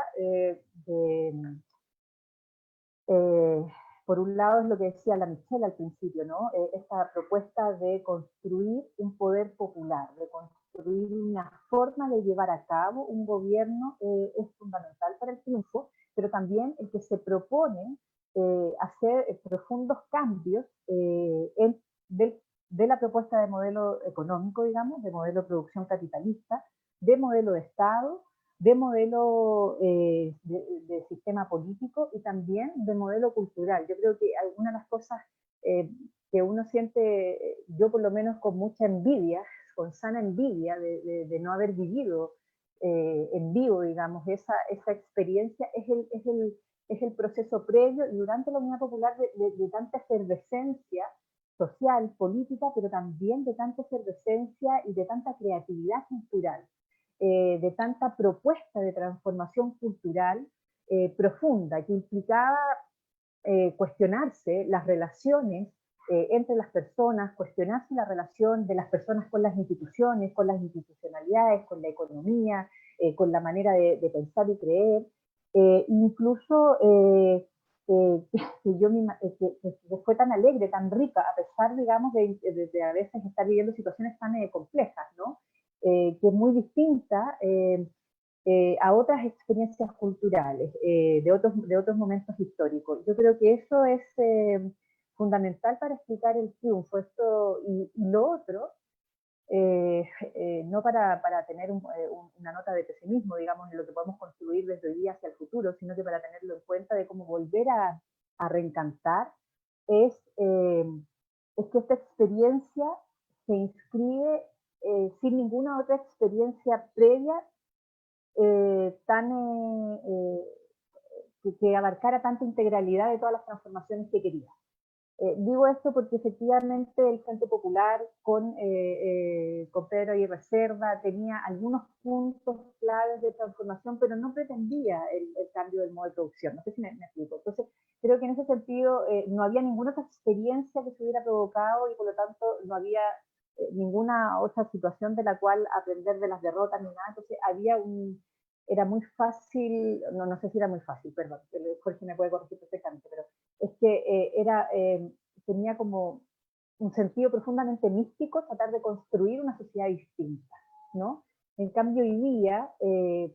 G: por un lado es lo que decía la Michelle al principio, ¿no? Esta propuesta de construir un poder popular, de construir una forma de llevar a cabo un gobierno es fundamental para el triunfo, pero también el que se propone hacer profundos cambios de la propuesta de modelo económico, digamos, de modelo de producción capitalista, de modelo de Estado, de modelo de sistema político y también de modelo cultural. Yo creo que algunas de las cosas que uno siente, yo por lo menos con mucha envidia, con sana envidia de no haber vivido en vivo, digamos, esa experiencia es el proceso previo y durante la Unidad Popular de tanta efervescencia social, política, pero también de tanta efervescencia y de tanta creatividad cultural, de tanta propuesta de transformación cultural profunda, que implicaba cuestionarse las relaciones entre las personas, cuestionarse la relación de las personas con las instituciones, con las institucionalidades, con la economía, con la manera de pensar y creer, incluso que fue tan alegre, tan rica, a pesar, digamos, de a veces estar viviendo situaciones tan complejas, ¿no? Que es muy distinta a otras experiencias culturales, de otros momentos históricos. Yo creo que eso es fundamental para explicar el triunfo. Esto, y lo otro, no para tener una nota de pesimismo, digamos, en lo que podemos construir desde hoy día hacia el futuro, sino que para tenerlo en cuenta de cómo volver a reencantar, es que esta experiencia se inscribe sin ninguna otra experiencia previa que abarcara tanta integralidad de todas las transformaciones que quería. Digo esto porque efectivamente el Frente Popular con Pedro Aguirre Cerda tenía algunos puntos claves de transformación, pero no pretendía el cambio del modo de producción. No sé si me explico. Entonces, creo que en ese sentido no había ninguna otra experiencia que se hubiera provocado y por lo tanto no había ninguna otra situación de la cual aprender de las derrotas ni nada. Entonces, era muy fácil, no sé si era muy fácil, perdón, Jorge me puede corregir perfectamente, pero es que tenía como un sentido profundamente místico tratar de construir una sociedad distinta, ¿no? En cambio, hoy día,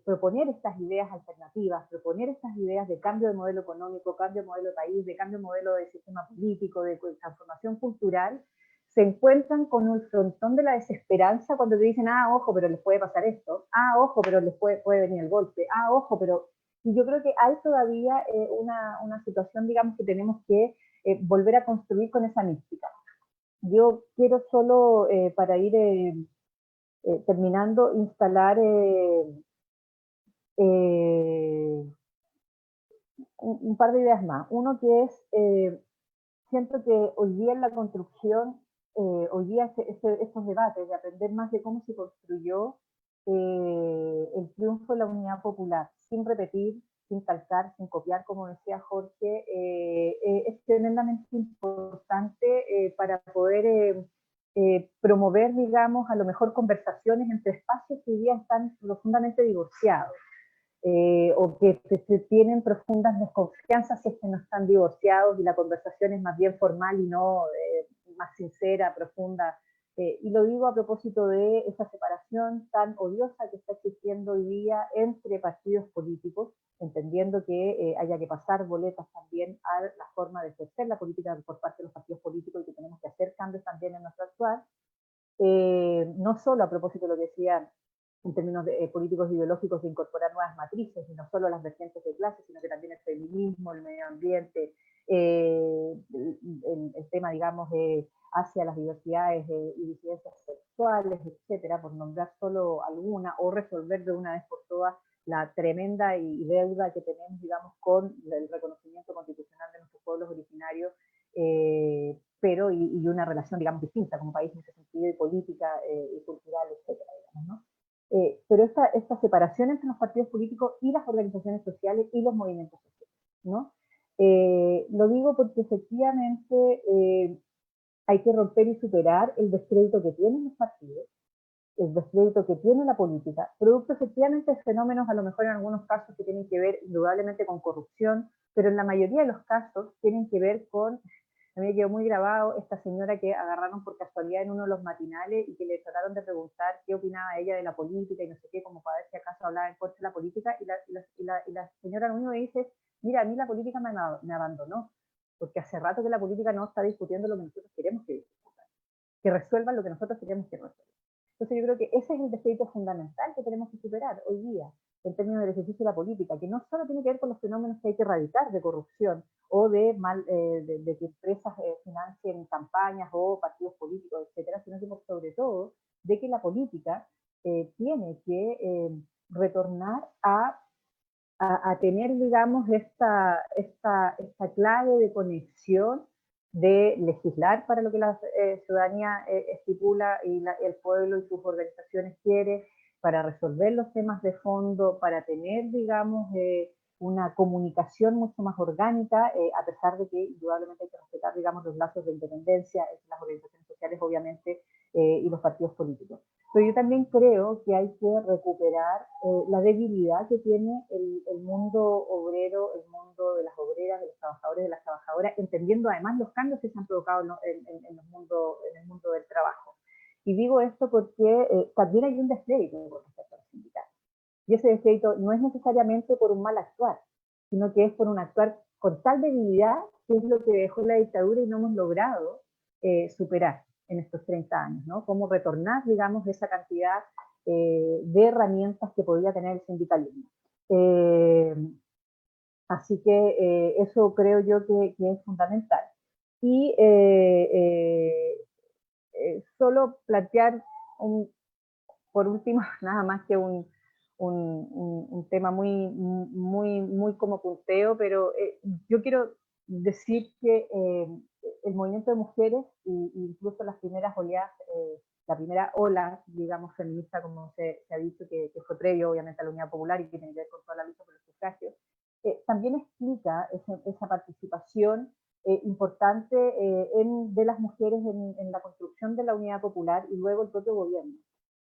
G: proponer estas ideas alternativas, proponer estas ideas de cambio de modelo económico, cambio de modelo de país, de cambio de modelo de sistema político, de transformación cultural, se encuentran con un frontón de la desesperanza cuando te dicen, ojo, pero les puede pasar esto, ojo, pero les puede venir el golpe, ojo, pero... Y yo creo que hay todavía una situación, digamos, que tenemos que volver a construir con esa mística. Yo quiero solo, para ir terminando, instalar un par de ideas más. Uno que es, siento que hoy día en la construcción, hoy día estos debates de aprender más de cómo se construyó el triunfo de la Unidad Popular, sin repetir, sin calcar, sin copiar, como decía Jorge, es tremendamente importante para poder promover, digamos, a lo mejor conversaciones entre espacios que hoy día están profundamente divorciados. O que tienen profundas desconfianzas si es que no están divorciados y la conversación es más bien formal y no más sincera, profunda. Y lo digo a propósito de esa separación tan odiosa que está existiendo hoy día entre partidos políticos, entendiendo que haya que pasar boletas también a la forma de ejercer la política por parte de los partidos políticos y que tenemos que hacer cambios también en nuestro actuar. No solo a propósito de lo que decían en términos políticos ideológicos de incorporar nuevas matrices, y no solo las vertientes de clase, sino que también el feminismo, el medio ambiente, el tema, digamos, hacia las diversidades y disidencias sexuales, etcétera, por nombrar solo alguna, o resolver de una vez por todas la tremenda deuda que tenemos, digamos, con el reconocimiento constitucional de nuestros pueblos originarios, pero y una relación, digamos, distinta como país en ese sentido, y política y cultural, etcétera, digamos, ¿no? Pero esta separación entre los partidos políticos y las organizaciones sociales y los movimientos sociales, ¿no? Lo digo porque efectivamente hay que romper y superar el descrédito que tienen los partidos, el descrédito que tiene la política, producto efectivamente de fenómenos, a lo mejor en algunos casos que tienen que ver indudablemente con corrupción, pero en la mayoría de los casos tienen que ver con... A mí me quedó muy grabado esta señora que agarraron por casualidad en uno de los matinales y que le trataron de preguntar qué opinaba ella de la política y no sé qué, como para ver si acaso hablaba en contra de la política, y la señora lo único que dice, mira, a mí la política me abandonó, porque hace rato que la política no está discutiendo lo que nosotros queremos que discutan, que resuelvan lo que nosotros queremos que resuelvan. Entonces yo creo que ese es el descrédito fundamental que tenemos que superar hoy día, en términos del ejercicio de la política, que no solo tiene que ver con los fenómenos que hay que erradicar de corrupción o de que empresas financien campañas o partidos políticos, etcétera, sino que sobre todo de que la política tiene que retornar a tener, digamos, esta clave de conexión de legislar para lo que la ciudadanía estipula y el pueblo y sus organizaciones quiere, para resolver los temas de fondo, para tener, digamos, una comunicación mucho más orgánica, a pesar de que indudablemente hay que respetar, digamos, los lazos de independencia entre las organizaciones sociales, obviamente, y los partidos políticos. Pero yo también creo que hay que recuperar la debilidad que tiene el mundo obrero, el mundo de las obreras, de los trabajadores, de las trabajadoras, entendiendo además los cambios que se han provocado en el mundo del trabajo. Y digo esto porque también hay un descrédito con respecto a los sindicatos. Y ese descrédito no es necesariamente por un mal actuar, sino que es por un actuar con tal debilidad que es lo que dejó la dictadura y no hemos logrado superar en estos 30 años, ¿no? Cómo retornar, digamos, esa cantidad de herramientas que podía tener el sindicalismo. Así que eso creo yo que es fundamental. Y solo plantear, por último, nada más que un tema muy como punteo, pero yo quiero decir que el movimiento de mujeres, incluso las primeras oleadas, la primera ola, digamos, feminista, como se ha dicho, que fue previo, obviamente, a la Unidad Popular y que tiene que ver con toda la lucha por los sufragios, también explica esa participación importante de las mujeres en la construcción de la Unidad Popular y luego el propio gobierno.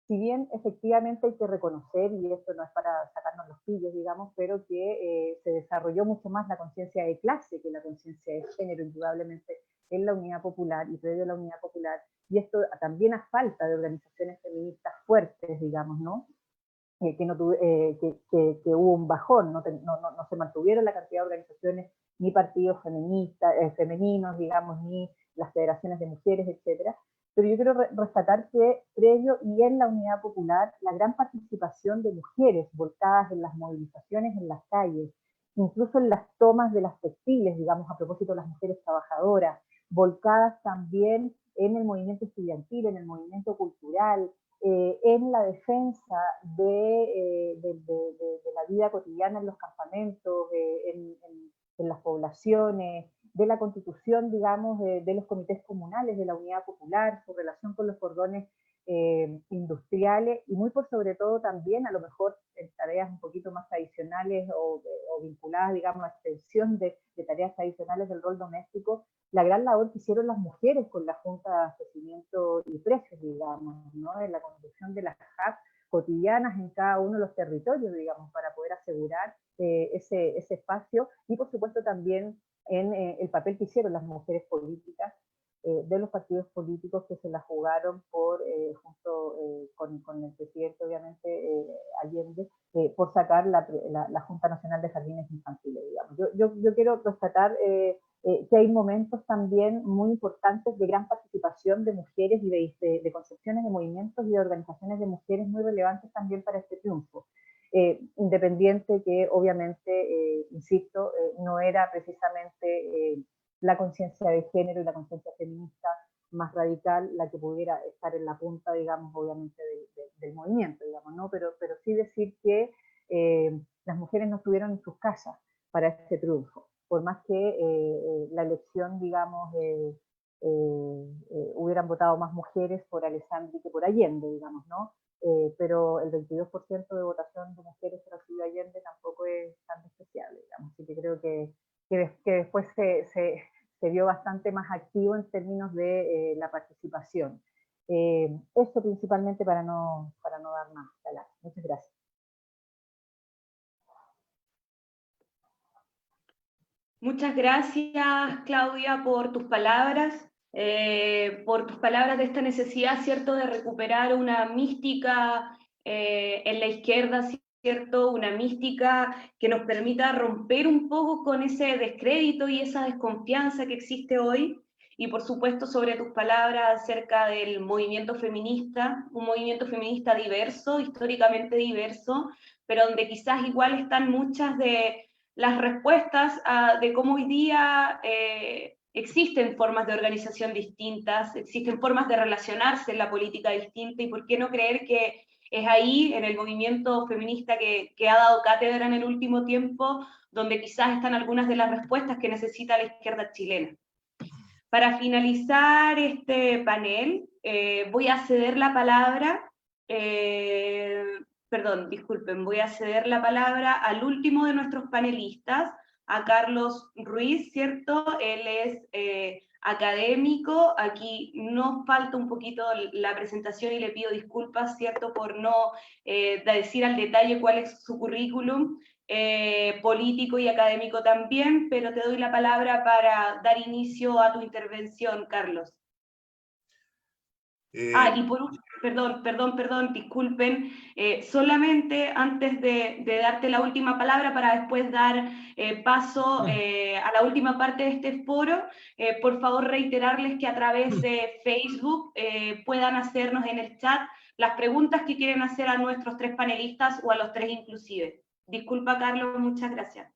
G: Si bien efectivamente hay que reconocer, y esto no es para sacarnos los pillos, digamos, pero que se desarrolló mucho más la conciencia de clase que la conciencia de género, indudablemente, en la Unidad Popular y previo a la Unidad Popular, y esto también a falta de organizaciones feministas fuertes, digamos, ¿no? Que hubo un bajón, no se mantuvieron la cantidad de organizaciones, ni partidos femeninos, digamos, ni las federaciones de mujeres, etcétera. Pero yo quiero rescatar que previo y en la Unidad Popular, la gran participación de mujeres volcadas en las movilizaciones en las calles, incluso en las tomas de las textiles, digamos, a propósito de las mujeres trabajadoras, volcadas también en el movimiento estudiantil, en el movimiento cultural, en la defensa de la vida cotidiana en los campamentos, en las poblaciones, de la constitución, digamos, de los comités comunales de la Unidad Popular, su relación con los cordones industriales y muy por sobre todo también, a lo mejor en tareas un poquito más tradicionales o vinculadas, digamos, a extensión de tareas tradicionales del rol doméstico, la gran labor que hicieron las mujeres con la Junta de Abastecimiento y Precios, digamos, ¿no? En la construcción de las hubs cotidianas en cada uno de los territorios, digamos, para poder asegurar ese espacio y por supuesto también en el papel que hicieron las mujeres políticas de los partidos políticos que se la jugaron junto con el presidente, obviamente, Allende, por sacar la Junta Nacional de Jardines Infantiles, digamos. Yo quiero rescatar que hay momentos también muy importantes de gran participación de mujeres y de concepciones de movimientos y de organizaciones de mujeres muy relevantes también para este triunfo. Independiente que obviamente, insisto, no era precisamente la conciencia de género y la conciencia feminista más radical la que pudiera estar en la punta, digamos, obviamente del movimiento, digamos, ¿no? Pero sí decir que las mujeres no estuvieron en sus casas para este triunfo, por más que la elección, digamos, hubieran votado más mujeres por Alessandri que por Allende, digamos, ¿no? Pero el 22% de votación de mujeres que recibió Allende tampoco es tan despreciable, digamos. Así que creo que después se vio bastante más activo en términos de la participación. Eso principalmente para no dar más. Muchas gracias.
E: Muchas gracias, Claudia, por tus palabras de esta necesidad, ¿cierto?, de recuperar una mística en la izquierda, ¿cierto?, una mística que nos permita romper un poco con ese descrédito y esa desconfianza que existe hoy, y por supuesto sobre tus palabras acerca del movimiento feminista, un movimiento feminista diverso, históricamente diverso, pero donde quizás igual están muchas de las respuestas de cómo hoy día existen formas de organización distintas, existen formas de relacionarse en la política distinta, y por qué no creer que Es ahí, en el movimiento feminista que ha dado cátedra en el último tiempo, donde quizás están algunas de las respuestas que necesita la izquierda chilena. Para finalizar este panel, voy a ceder la palabra, voy a ceder la palabra al último de nuestros panelistas, a Carlos Ruiz, ¿cierto? Él es académico, aquí nos falta un poquito la presentación y le pido disculpas, ¿cierto? Por no decir al detalle cuál es su currículum, político y académico también, pero te doy la palabra para dar inicio a tu intervención, Carlos. Y por último, perdón, disculpen, solamente antes de darte la última palabra para después dar paso a la última parte de este foro, por favor reiterarles que a través de Facebook puedan hacernos en el chat las preguntas que quieren hacer a nuestros tres panelistas o a los tres inclusive. Disculpa, Carlos, muchas gracias.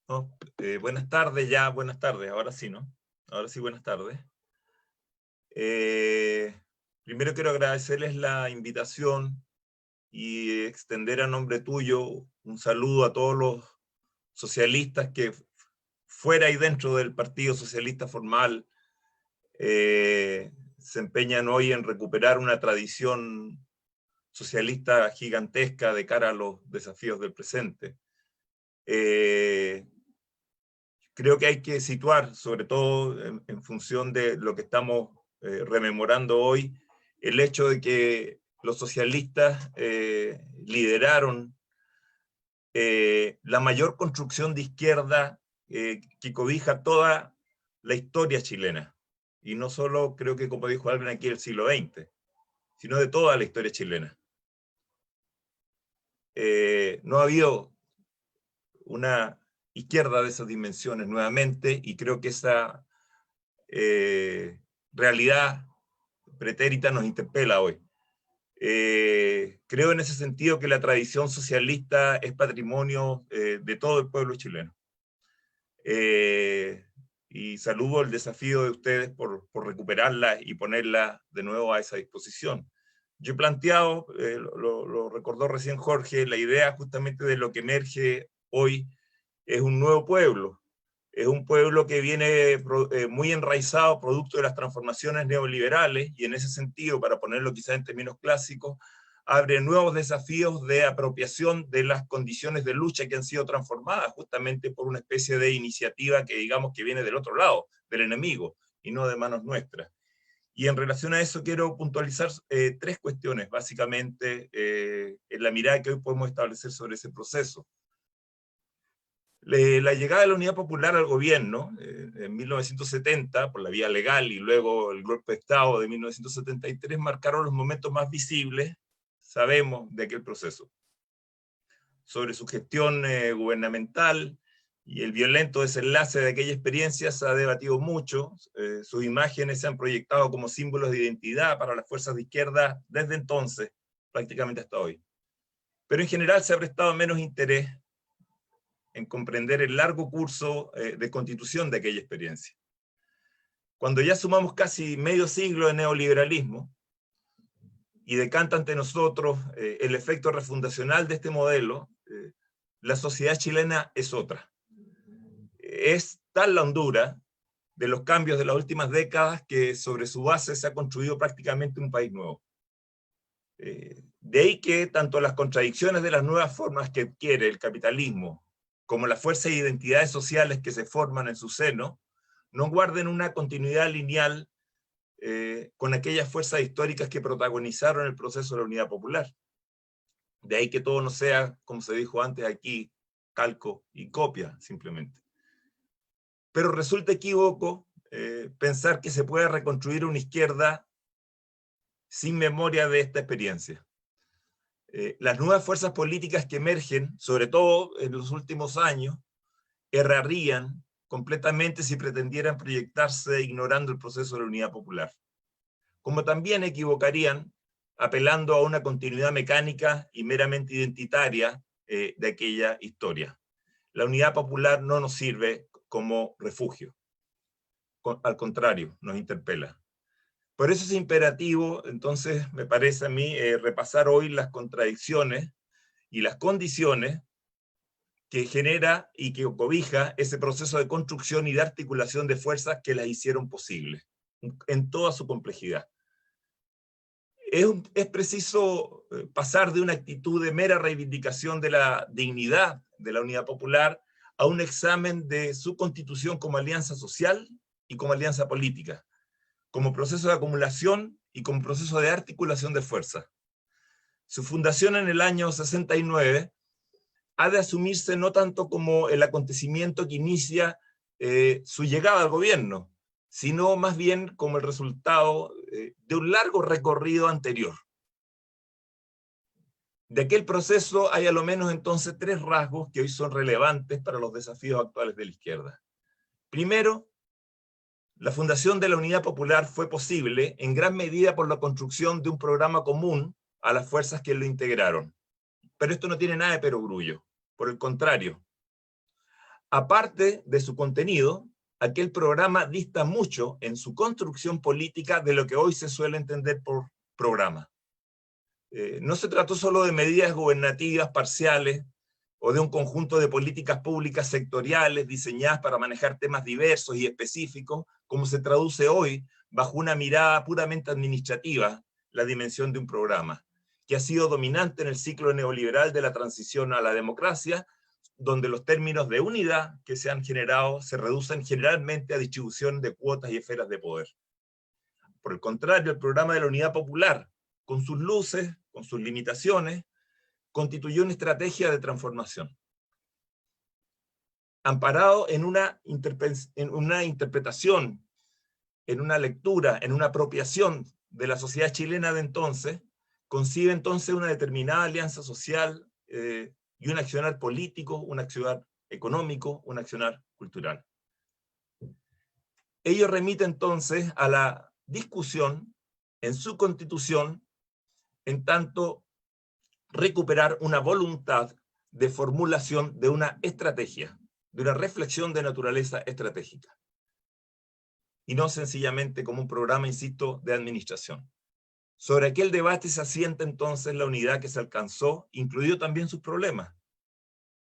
H: No, buenas tardes ya, buenas tardes, ahora sí, ¿no? Ahora sí, buenas tardes. Primero quiero agradecerles la invitación y extender a nombre tuyo un saludo a todos los socialistas que fuera y dentro del Partido Socialista Formal se empeñan hoy en recuperar una tradición socialista gigantesca de cara a los desafíos del presente. Creo que hay que situar, sobre todo en función de lo que estamos rememorando hoy, el hecho de que los socialistas lideraron la mayor construcción de izquierda que cobija toda la historia chilena. Y no solo, creo que como dijo alguien aquí, el siglo XX, sino de toda la historia chilena. No ha habido una izquierda de esas dimensiones nuevamente, y creo que esa realidad pretérita nos interpela hoy. Creo en ese sentido que la tradición socialista es patrimonio de todo el pueblo chileno. Y saludo el desafío de ustedes por recuperarla y ponerla de nuevo a esa disposición. Yo he planteado, lo recordó recién Jorge, la idea justamente de lo que emerge hoy es un nuevo pueblo. Es un pueblo que viene muy enraizado, producto de las transformaciones neoliberales, y en ese sentido, para ponerlo quizás en términos clásicos, abre nuevos desafíos de apropiación de las condiciones de lucha que han sido transformadas justamente por una especie de iniciativa que digamos que viene del otro lado, del enemigo, y no de manos nuestras. Y en relación a eso quiero puntualizar tres cuestiones, básicamente, en la mirada que hoy podemos establecer sobre ese proceso. La llegada de la Unidad Popular al gobierno en 1970, por la vía legal, y luego el golpe de Estado de 1973, marcaron los momentos más visibles, sabemos, de aquel proceso. Sobre su gestión gubernamental y el violento desenlace de aquella experiencia se ha debatido mucho. Sus imágenes se han proyectado como símbolos de identidad para las fuerzas de izquierda desde entonces, prácticamente hasta hoy. Pero en general se ha prestado menos interés en comprender el largo curso de constitución de aquella experiencia. Cuando ya sumamos casi medio siglo de neoliberalismo y decanta ante nosotros el efecto refundacional de este modelo, la sociedad chilena es otra. Es tal la hondura de los cambios de las últimas décadas que sobre su base se ha construido prácticamente un país nuevo. De ahí que tanto las contradicciones de las nuevas formas que adquiere el capitalismo como las fuerzas e identidades sociales que se forman en su seno, no guarden una continuidad lineal con aquellas fuerzas históricas que protagonizaron el proceso de la Unidad Popular. De ahí que todo no sea, como se dijo antes aquí, calco y copia, simplemente. Pero resulta equívoco pensar que se puede reconstruir una izquierda sin memoria de esta experiencia. Las nuevas fuerzas políticas que emergen, sobre todo en los últimos años, errarían completamente si pretendieran proyectarse ignorando el proceso de la Unidad Popular. Como también equivocarían apelando a una continuidad mecánica y meramente identitaria de aquella historia. La Unidad Popular no nos sirve como refugio. Al contrario, nos interpela. Por eso es imperativo, entonces, me parece a mí, repasar hoy las contradicciones y las condiciones que genera y que cobija ese proceso de construcción y de articulación de fuerzas que las hicieron posibles, en toda su complejidad. Es preciso pasar de una actitud de mera reivindicación de la dignidad de la Unidad Popular a un examen de su constitución como alianza social y como alianza política, como proceso de acumulación y como proceso de articulación de fuerzas. Su fundación en el año 69 ha de asumirse no tanto como el acontecimiento que inicia su llegada al gobierno, sino más bien como el resultado de un largo recorrido anterior. De aquel proceso hay a lo menos entonces 3 rasgos que hoy son relevantes para los desafíos actuales de la izquierda. Primero, la fundación de la Unidad Popular fue posible en gran medida por la construcción de un programa común a las fuerzas que lo integraron. Pero esto no tiene nada de perogrullo, por el contrario. Aparte de su contenido, aquel programa dista mucho en su construcción política de lo que hoy se suele entender por programa. No se trató solo de medidas gubernativas parciales o de un conjunto de políticas públicas sectoriales diseñadas para manejar temas diversos y específicos, como se traduce hoy bajo una mirada puramente administrativa la dimensión de un programa, que ha sido dominante en el ciclo neoliberal de la transición a la democracia, donde los términos de unidad que se han generado se reducen generalmente a distribución de cuotas y esferas de poder. Por el contrario, el programa de la Unidad Popular, con sus luces, con sus limitaciones, constituyó una estrategia de transformación, amparado en una interpretación, en una lectura, en una apropiación de la sociedad chilena de entonces, concibe entonces una determinada alianza social y un accionar político, un accionar económico, un accionar cultural. Ello remite entonces a la discusión en su constitución, en tanto recuperar una voluntad de formulación de una estrategia, de una reflexión de naturaleza estratégica, y no sencillamente como un programa, insisto, de administración. Sobre aquel debate se asienta entonces la unidad que se alcanzó, incluido también sus problemas.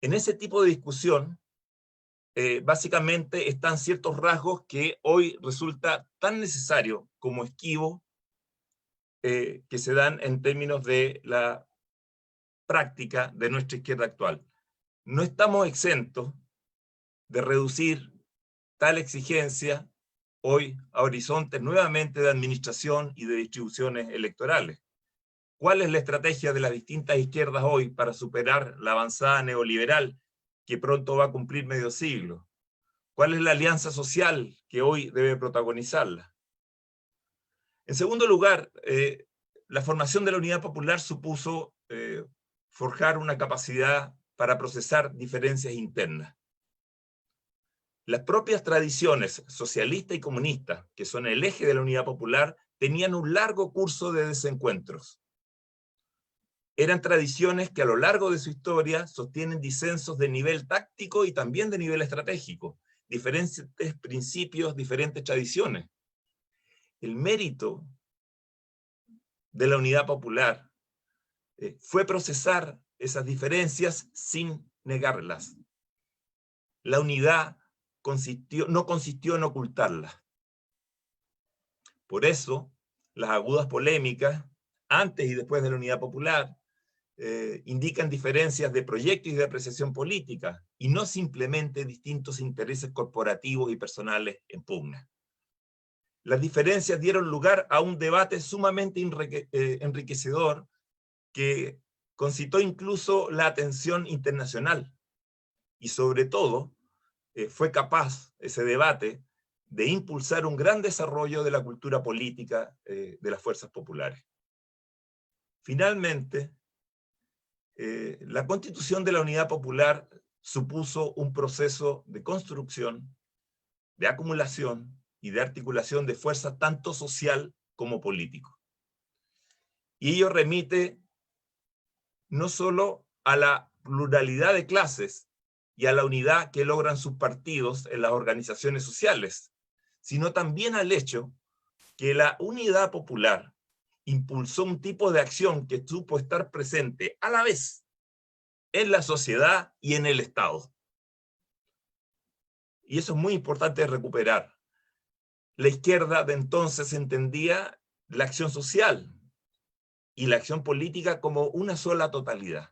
H: En ese tipo de discusión, básicamente están ciertos rasgos que hoy resulta tan necesario como esquivo que se dan en términos de la práctica de nuestra izquierda actual. No estamos exentos de reducir tal exigencia hoy a horizontes nuevamente de administración y de distribuciones electorales. ¿Cuál es la estrategia de las distintas izquierdas hoy para superar la avanzada neoliberal que pronto va a cumplir medio siglo? ¿Cuál es la alianza social que hoy debe protagonizarla? En segundo lugar, la formación de la Unidad Popular supuso forjar una capacidad para procesar diferencias internas. Las propias tradiciones socialista y comunista, que son el eje de la Unidad Popular, tenían un largo curso de desencuentros. Eran tradiciones que a lo largo de su historia sostienen disensos de nivel táctico y también de nivel estratégico, diferentes principios, diferentes tradiciones. El mérito de la Unidad Popular fue procesar esas diferencias sin negarlas. La unidad no consistió en ocultarlas. Por eso, las agudas polémicas, antes y después de la Unidad Popular, indican diferencias de proyecto y de apreciación política, y no simplemente distintos intereses corporativos y personales en pugna. Las diferencias dieron lugar a un debate sumamente enriquecedor que concitó incluso la atención internacional, y sobre todo fue capaz ese debate de impulsar un gran desarrollo de la cultura política de las fuerzas populares. Finalmente, la constitución de la Unidad Popular supuso un proceso de construcción, de acumulación y de articulación de fuerzas tanto social como político. Y ello remite no solo a la pluralidad de clases y a la unidad que logran sus partidos en las organizaciones sociales, sino también al hecho que la Unidad Popular impulsó un tipo de acción que supo estar presente a la vez en la sociedad y en el Estado. Y eso es muy importante recuperar. La izquierda de entonces entendía la acción social y la acción política como una sola totalidad.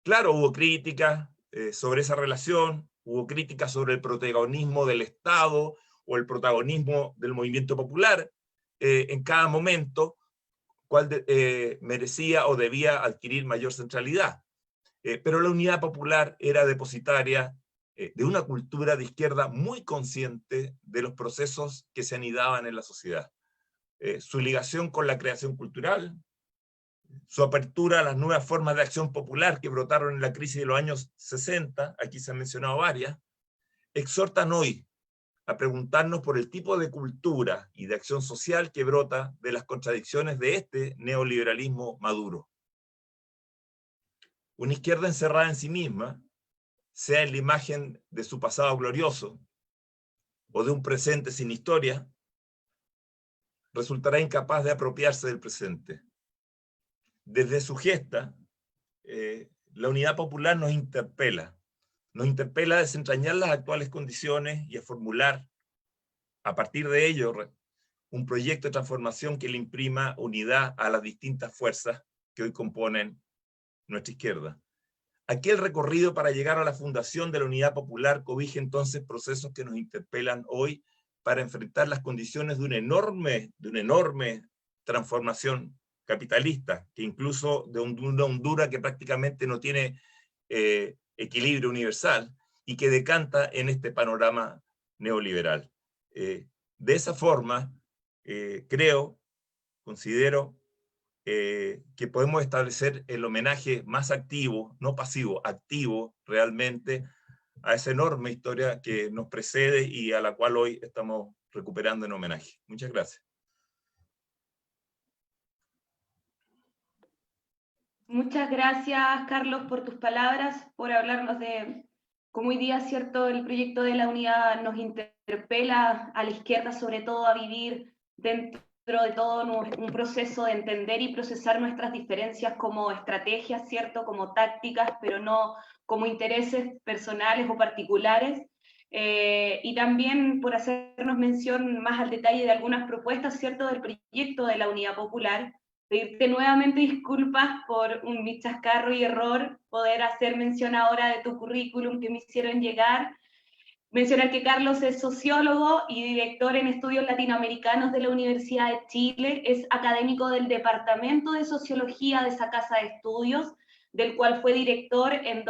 H: Claro, hubo críticas sobre esa relación, hubo críticas sobre el protagonismo del Estado o el protagonismo del movimiento popular en cada momento, cuál merecía o debía adquirir mayor centralidad. Pero la Unidad Popular era depositaria de una cultura de izquierda muy consciente de los procesos que se anidaban en la sociedad. Su ligación con la creación cultural, su apertura a las nuevas formas de acción popular que brotaron en la crisis de los años 60, aquí se han mencionado varias, exhortan hoy a preguntarnos por el tipo de cultura y de acción social que brota de las contradicciones de este neoliberalismo maduro. Una izquierda encerrada en sí misma, sea en la imagen de su pasado glorioso o de un presente sin historia, resultará incapaz de apropiarse del presente. Desde su gesta, la Unidad Popular nos interpela a desentrañar las actuales condiciones y a formular, a partir de ello, un proyecto de transformación que le imprima unidad a las distintas fuerzas que hoy componen nuestra izquierda. Aquel recorrido para llegar a la fundación de la Unidad Popular cobija entonces procesos que nos interpelan hoy para enfrentar las condiciones de una enorme transformación capitalista, que incluso de una Honduras que prácticamente no tiene equilibrio universal y que decanta en este panorama neoliberal. De esa forma, considero que podemos establecer el homenaje más activo, no pasivo, activo realmente, a esa enorme historia que nos precede y a la cual hoy estamos recuperando en homenaje. Muchas gracias.
E: Muchas gracias, Carlos, por tus palabras, por hablarnos de cómo hoy día, cierto, el proyecto de la unidad nos interpela a la izquierda, sobre todo a vivir dentro de todo un proceso de entender y procesar nuestras diferencias como estrategias, cierto, como tácticas, pero no como intereses personales o particulares. Y también por hacernos mención más al detalle de algunas propuestas, cierto, del proyecto de la Unidad Popular. Pedirte nuevamente disculpas por mi chascarro y error, poder hacer mención ahora de tu currículum que me hicieron llegar. Mencionar que Carlos es sociólogo y director en estudios latinoamericanos de la Universidad de Chile, es académico del Departamento de Sociología de esa casa de estudios, del cual fue director en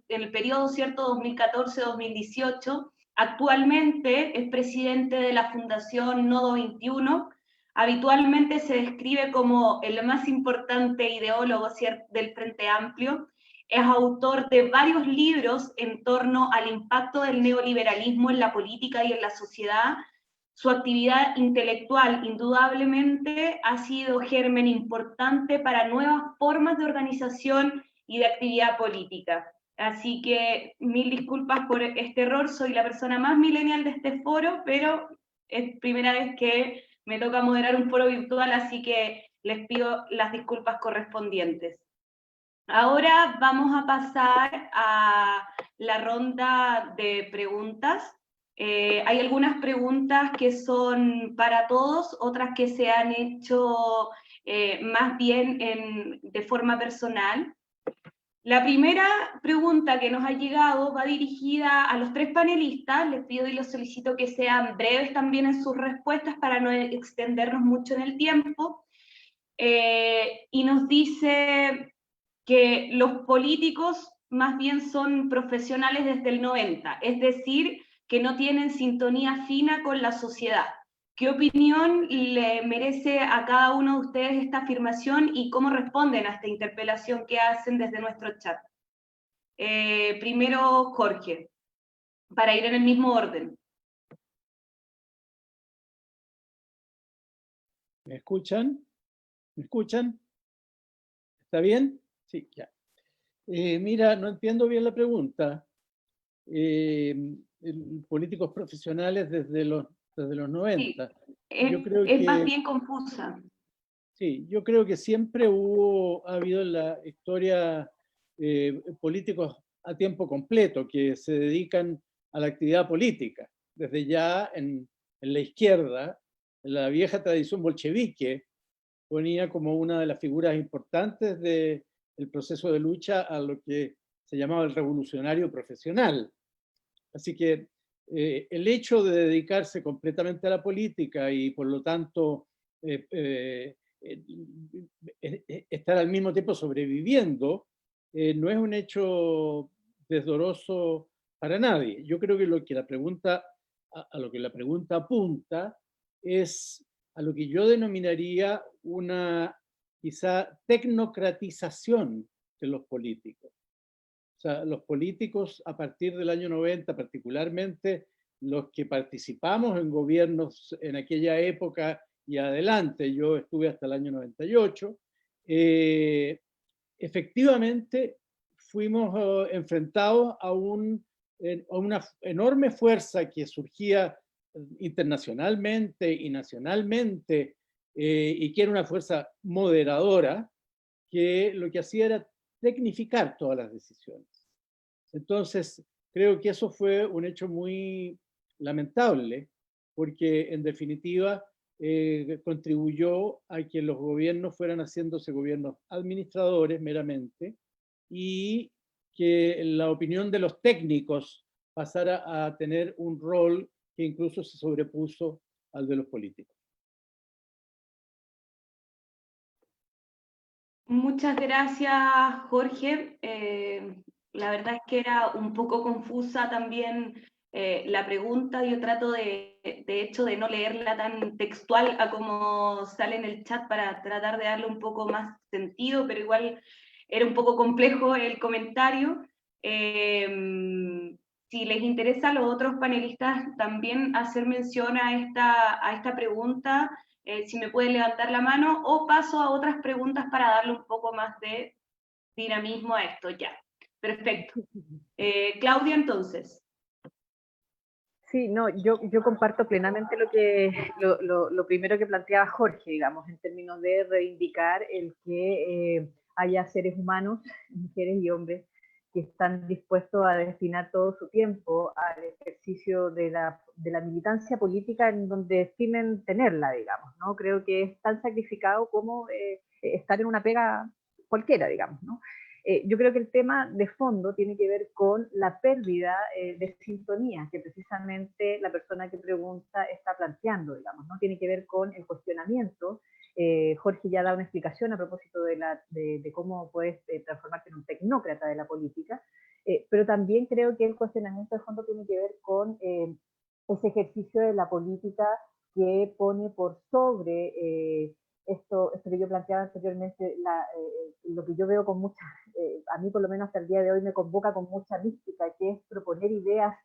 E: el periodo, ¿cierto?, 2014-2018. Actualmente es presidente de la Fundación Nodo 21, habitualmente se describe como el más importante ideólogo, ¿cierto?, del Frente Amplio. Es autor de varios libros en torno al impacto del neoliberalismo en la política y en la sociedad. Su actividad intelectual indudablemente ha sido germen importante para nuevas formas de organización y de actividad política. Así que mil disculpas por este error, soy la persona más millennial de este foro, pero es primera vez que me toca moderar un foro virtual, así que les pido las disculpas correspondientes. Ahora vamos a pasar a la ronda de preguntas. Hay algunas preguntas que son para todos, otras que se han hecho más bien de forma personal. La primera pregunta que nos ha llegado va dirigida a los tres panelistas. Les pido y les solicito que sean breves también en sus respuestas para no extendernos mucho en el tiempo. Y nos dice que los políticos más bien son profesionales desde el 90, es decir, que no tienen sintonía fina con la sociedad. ¿Qué opinión le merece a cada uno de ustedes esta afirmación y cómo responden a esta interpelación que hacen desde nuestro chat? Primero, Jorge, para ir en el mismo orden.
F: ¿Me escuchan? ¿Me escuchan? ¿Está bien? Sí, ya. Mira, no entiendo bien la pregunta. Políticos profesionales desde los desde los
E: Sí,
F: 90.
E: es,
F: Yo creo
E: es más
F: que,
E: bien confusa.
F: sí, yo creo que siempre ha habido en la historia políticos a tiempo completo que se dedican a la actividad política. Desde ya en la izquierda, en la vieja tradición bolchevique, ponía como una de las figuras importantes del proceso de lucha a lo que se llamaba el revolucionario profesional. Así que el hecho de dedicarse completamente a la política y por lo tanto eh, eh, estar al mismo tiempo sobreviviendo no es un hecho desdoroso para nadie. Yo creo que lo que la pregunta, a lo que la pregunta apunta es a lo que yo denominaría una quizá tecnocratización de los políticos. O sea, los políticos a partir del año 90, particularmente los que participamos en gobiernos en aquella época y adelante, yo estuve hasta el año 98, efectivamente fuimos enfrentados a una enorme fuerza que surgía internacionalmente y nacionalmente y que era una fuerza moderadora que lo que hacía era tecnificar todas las decisiones. Entonces, creo que eso fue un hecho muy lamentable, porque en definitiva contribuyó a que los gobiernos fueran haciéndose gobiernos administradores meramente y que la opinión de los técnicos pasara a tener un rol que incluso se sobrepuso al de los políticos.
E: Muchas gracias, Jorge. La verdad es que era un poco confusa también la pregunta. Yo trato de hecho de no leerla tan textual a como sale en el chat para tratar de darle un poco más sentido, pero igual era un poco complejo el comentario. Si les interesa a los otros panelistas también hacer mención a esta pregunta, si me pueden levantar la mano, o paso a otras preguntas para darle un poco más de dinamismo a esto. Ya, perfecto. Claudia, entonces.
G: Sí, no, yo comparto plenamente lo primero que planteaba Jorge, digamos, en términos de reivindicar el que haya seres humanos, mujeres y hombres, que están dispuestos a destinar todo su tiempo al ejercicio de la militancia política en donde estimen tenerla, digamos, ¿no? Creo que es tan sacrificado como estar en una pega cualquiera, digamos, ¿no? Yo creo que el tema de fondo tiene que ver con la pérdida de sintonía que precisamente la persona que pregunta está planteando, digamos, ¿no? Tiene que ver con el cuestionamiento. Jorge ya da una explicación a propósito de cómo puedes transformarte en un tecnócrata de la política, pero también creo que el cuestionamiento de fondo tiene que ver con ese ejercicio de la política que pone por sobre esto que yo planteaba anteriormente, lo que yo veo con mucha, a mí por lo menos hasta el día de hoy me convoca con mucha mística, que es proponer ideas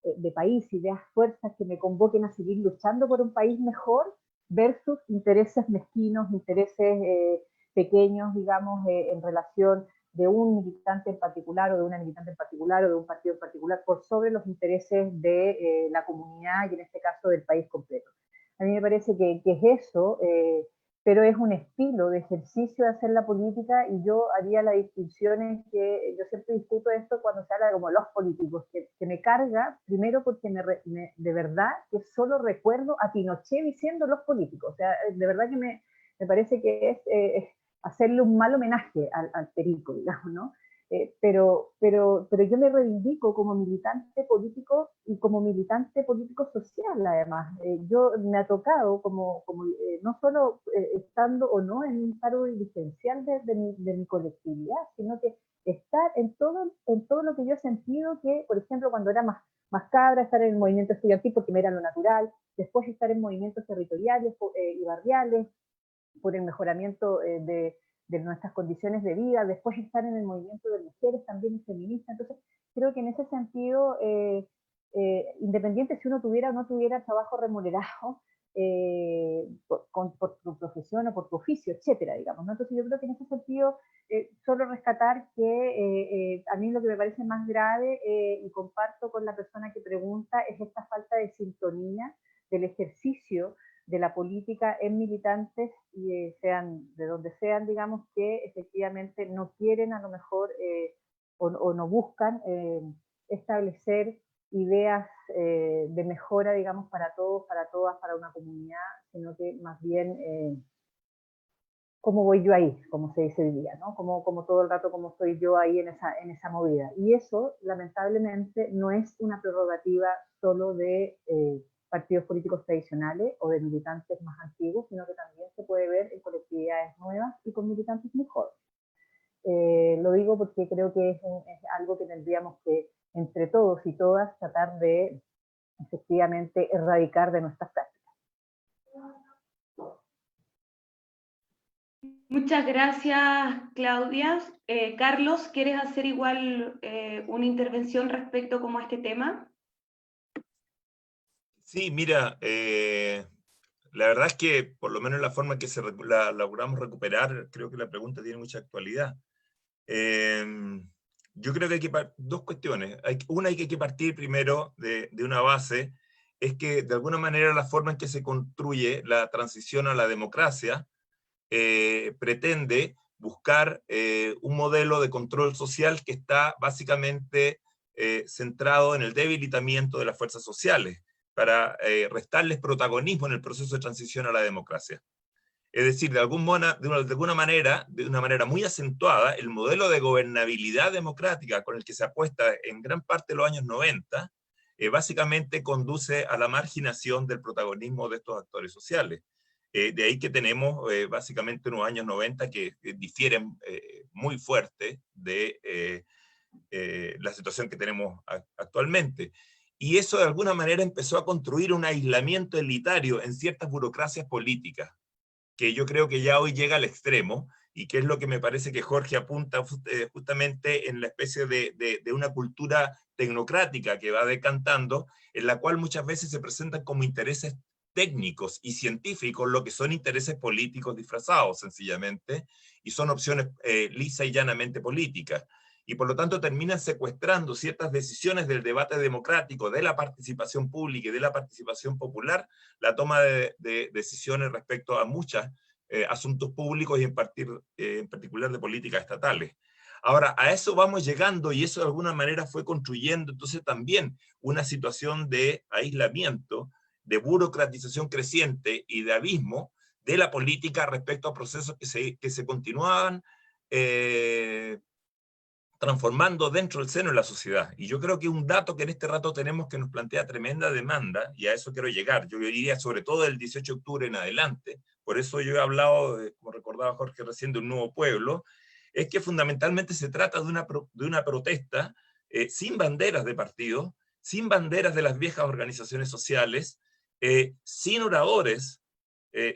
G: de país, ideas, fuerzas que me convoquen a seguir luchando por un país mejor versus intereses mezquinos, intereses pequeños, digamos, en relación de un militante en particular o de una militante en particular o de un partido en particular por sobre los intereses de la comunidad y en este caso del país completo. A mí me parece que es eso, pero es un estilo de ejercicio de hacer la política y yo haría la distinción en que yo siempre discuto esto cuando se habla de como los políticos, que me carga, primero porque de verdad que solo recuerdo a Pinochet diciendo los políticos, o sea, de verdad que me parece que es hacerle un mal homenaje al perico, digamos, ¿no? Pero yo me reivindico como militante político y como militante político social, además. Yo me ha tocado, no solo estando o no en un cargo dirigencial de mi colectividad, sino que estar en todo lo que yo he sentido que, por ejemplo, cuando era más cabra, estar en el movimiento estudiantil porque me era lo natural, después estar en movimientos territoriales y barriales, por el mejoramiento de nuestras condiciones de vida, después estar en el movimiento de mujeres también feministas. Entonces, creo que en ese sentido, independiente si uno tuviera o no tuviera trabajo remunerado por tu profesión o por tu oficio, etcétera, digamos, ¿no? Entonces, yo creo que en ese sentido, solo rescatar que a mí lo que me parece más grave, y comparto con la persona que pregunta, es esta falta de sintonía del ejercicio de la política en militantes, y sean de donde sean, digamos, que efectivamente no quieren a lo mejor o no buscan establecer ideas de mejora, digamos, para todos, para todas, para una comunidad, sino que más bien cómo voy yo ahí, como se dice hoy día, ¿no? Como todo el rato, cómo estoy yo ahí en esa movida. Y eso, lamentablemente, no es una prerrogativa solo de partidos políticos tradicionales o de militantes más antiguos, sino que también se puede ver en colectividades nuevas y con militantes muy jóvenes. Lo digo porque creo que es algo que tendríamos que, entre todos y todas, tratar de efectivamente erradicar de nuestras prácticas.
E: Muchas gracias, Claudia. Carlos, ¿quieres hacer igual una intervención respecto como a este tema?
H: Sí, mira, la verdad es que por lo menos la forma en que la logramos recuperar, creo que la pregunta tiene mucha actualidad. Yo creo que hay dos cuestiones. Una, hay que partir primero de una base, es que de alguna manera la forma en que se construye la transición a la democracia pretende buscar un modelo de control social que está básicamente centrado en el debilitamiento de las fuerzas sociales, para restarles protagonismo en el proceso de transición a la democracia. Es decir, de alguna manera, de una manera muy acentuada, el modelo de gobernabilidad democrática con el que se apuesta en gran parte de los años 90, básicamente conduce a la marginación del protagonismo de estos actores sociales. De ahí que tenemos básicamente unos años 90 que difieren muy fuerte de la situación que tenemos actualmente. Y eso de alguna manera empezó a construir un aislamiento elitario en ciertas burocracias políticas, que yo creo que ya hoy llega al extremo, y que es lo que me parece que Jorge apunta justamente en la especie de una cultura tecnocrática que va decantando, en la cual muchas veces se presentan como intereses técnicos y científicos lo que son intereses políticos disfrazados, sencillamente, y son opciones lisa y llanamente políticas. Y por lo tanto terminan secuestrando ciertas decisiones del debate democrático, de la participación pública y de la participación popular, la toma de decisiones respecto a muchos asuntos públicos y en particular de políticas estatales. Ahora, a eso vamos llegando, y eso de alguna manera fue construyendo entonces también una situación de aislamiento, de burocratización creciente y de abismo de la política respecto a procesos que se continuaban transformando dentro del seno de la sociedad. Y yo creo que un dato que en este rato tenemos que nos plantea tremenda demanda, y a eso quiero llegar, yo diría sobre todo del 18 de octubre en adelante, por eso yo he hablado, como recordaba Jorge recién, de un nuevo pueblo, es que fundamentalmente se trata de una protesta sin banderas de partido, sin banderas de las viejas organizaciones sociales, sin oradores,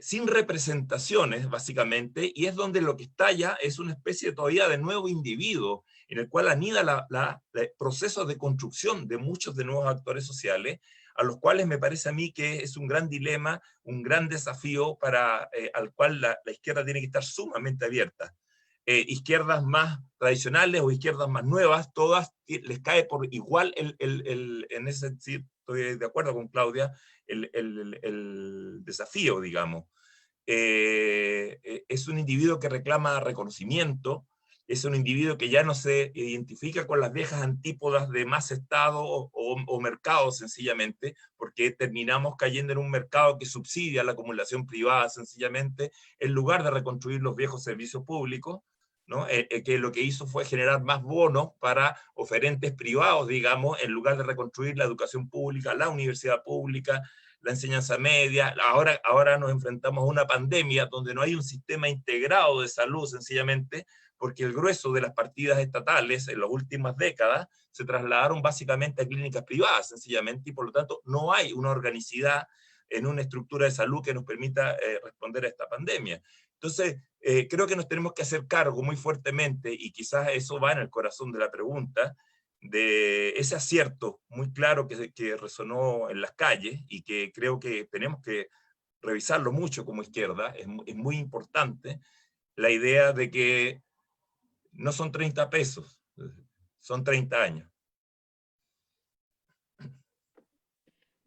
H: sin representaciones, básicamente, y es donde lo que estalla es una especie todavía de nuevo individuo, en el cual anida procesos de construcción de muchos de nuevos actores sociales, a los cuales me parece a mí que es un gran dilema, un gran desafío al cual la izquierda tiene que estar sumamente abierta. Izquierdas más tradicionales o izquierdas más nuevas, todas les cae por igual en ese sentido, estoy de acuerdo con Claudia, el desafío, digamos. Es un individuo que reclama reconocimiento, es un individuo que ya no se identifica con las viejas antípodas de más Estado o mercado, sencillamente, porque terminamos cayendo en un mercado que subsidia la acumulación privada, sencillamente, en lugar de reconstruir los viejos servicios públicos, ¿no? Que lo que hizo fue generar más bonos para oferentes privados, digamos, en lugar de reconstruir la educación pública, la universidad pública, la enseñanza media. Ahora nos enfrentamos a una pandemia donde no hay un sistema integrado de salud, sencillamente, porque el grueso de las partidas estatales en las últimas décadas se trasladaron básicamente a clínicas privadas, sencillamente, y por lo tanto no hay una organicidad en una estructura de salud que nos permita responder a esta pandemia. Entonces, creo que nos tenemos que hacer cargo muy fuertemente, y quizás eso va en el corazón de la pregunta, de ese acierto muy claro que resonó en las calles, y que creo que tenemos que revisarlo mucho como izquierda. Es muy importante la idea de que no son 30 pesos, son 30 años.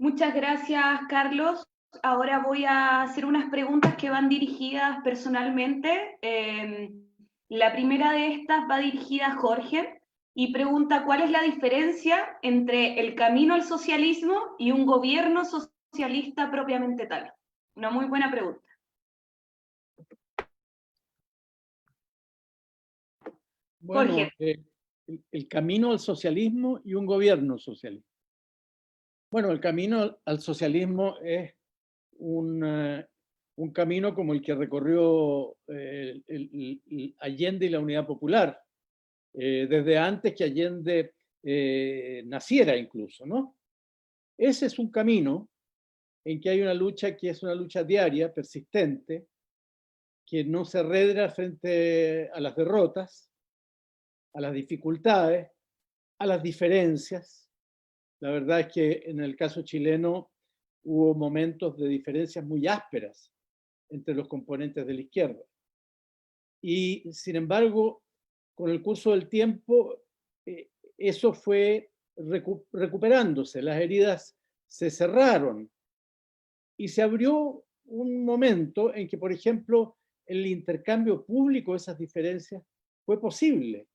E: Muchas gracias, Carlos. Ahora voy a hacer unas preguntas que van dirigidas personalmente. La primera de estas va dirigida a Jorge y pregunta cuál es la diferencia entre el camino al socialismo y un gobierno socialista propiamente tal. Una muy buena pregunta.
F: Bueno,
E: Jorge.
F: el camino al socialismo y un gobierno socialista. Bueno, el camino al socialismo es un camino como el que recorrió Allende y la Unidad Popular, desde antes que Allende naciera incluso, ¿no? Ese es un camino en que hay una lucha que es una lucha diaria, persistente, que no se arredra frente a las derrotas, a las dificultades, a las diferencias. La verdad es que en el caso chileno hubo momentos de diferencias muy ásperas entre los componentes de la izquierda. Y sin embargo, con el curso del tiempo, eso fue recuperándose, las heridas se cerraron y se abrió un momento en que, por ejemplo, el intercambio público de esas diferencias fue posible,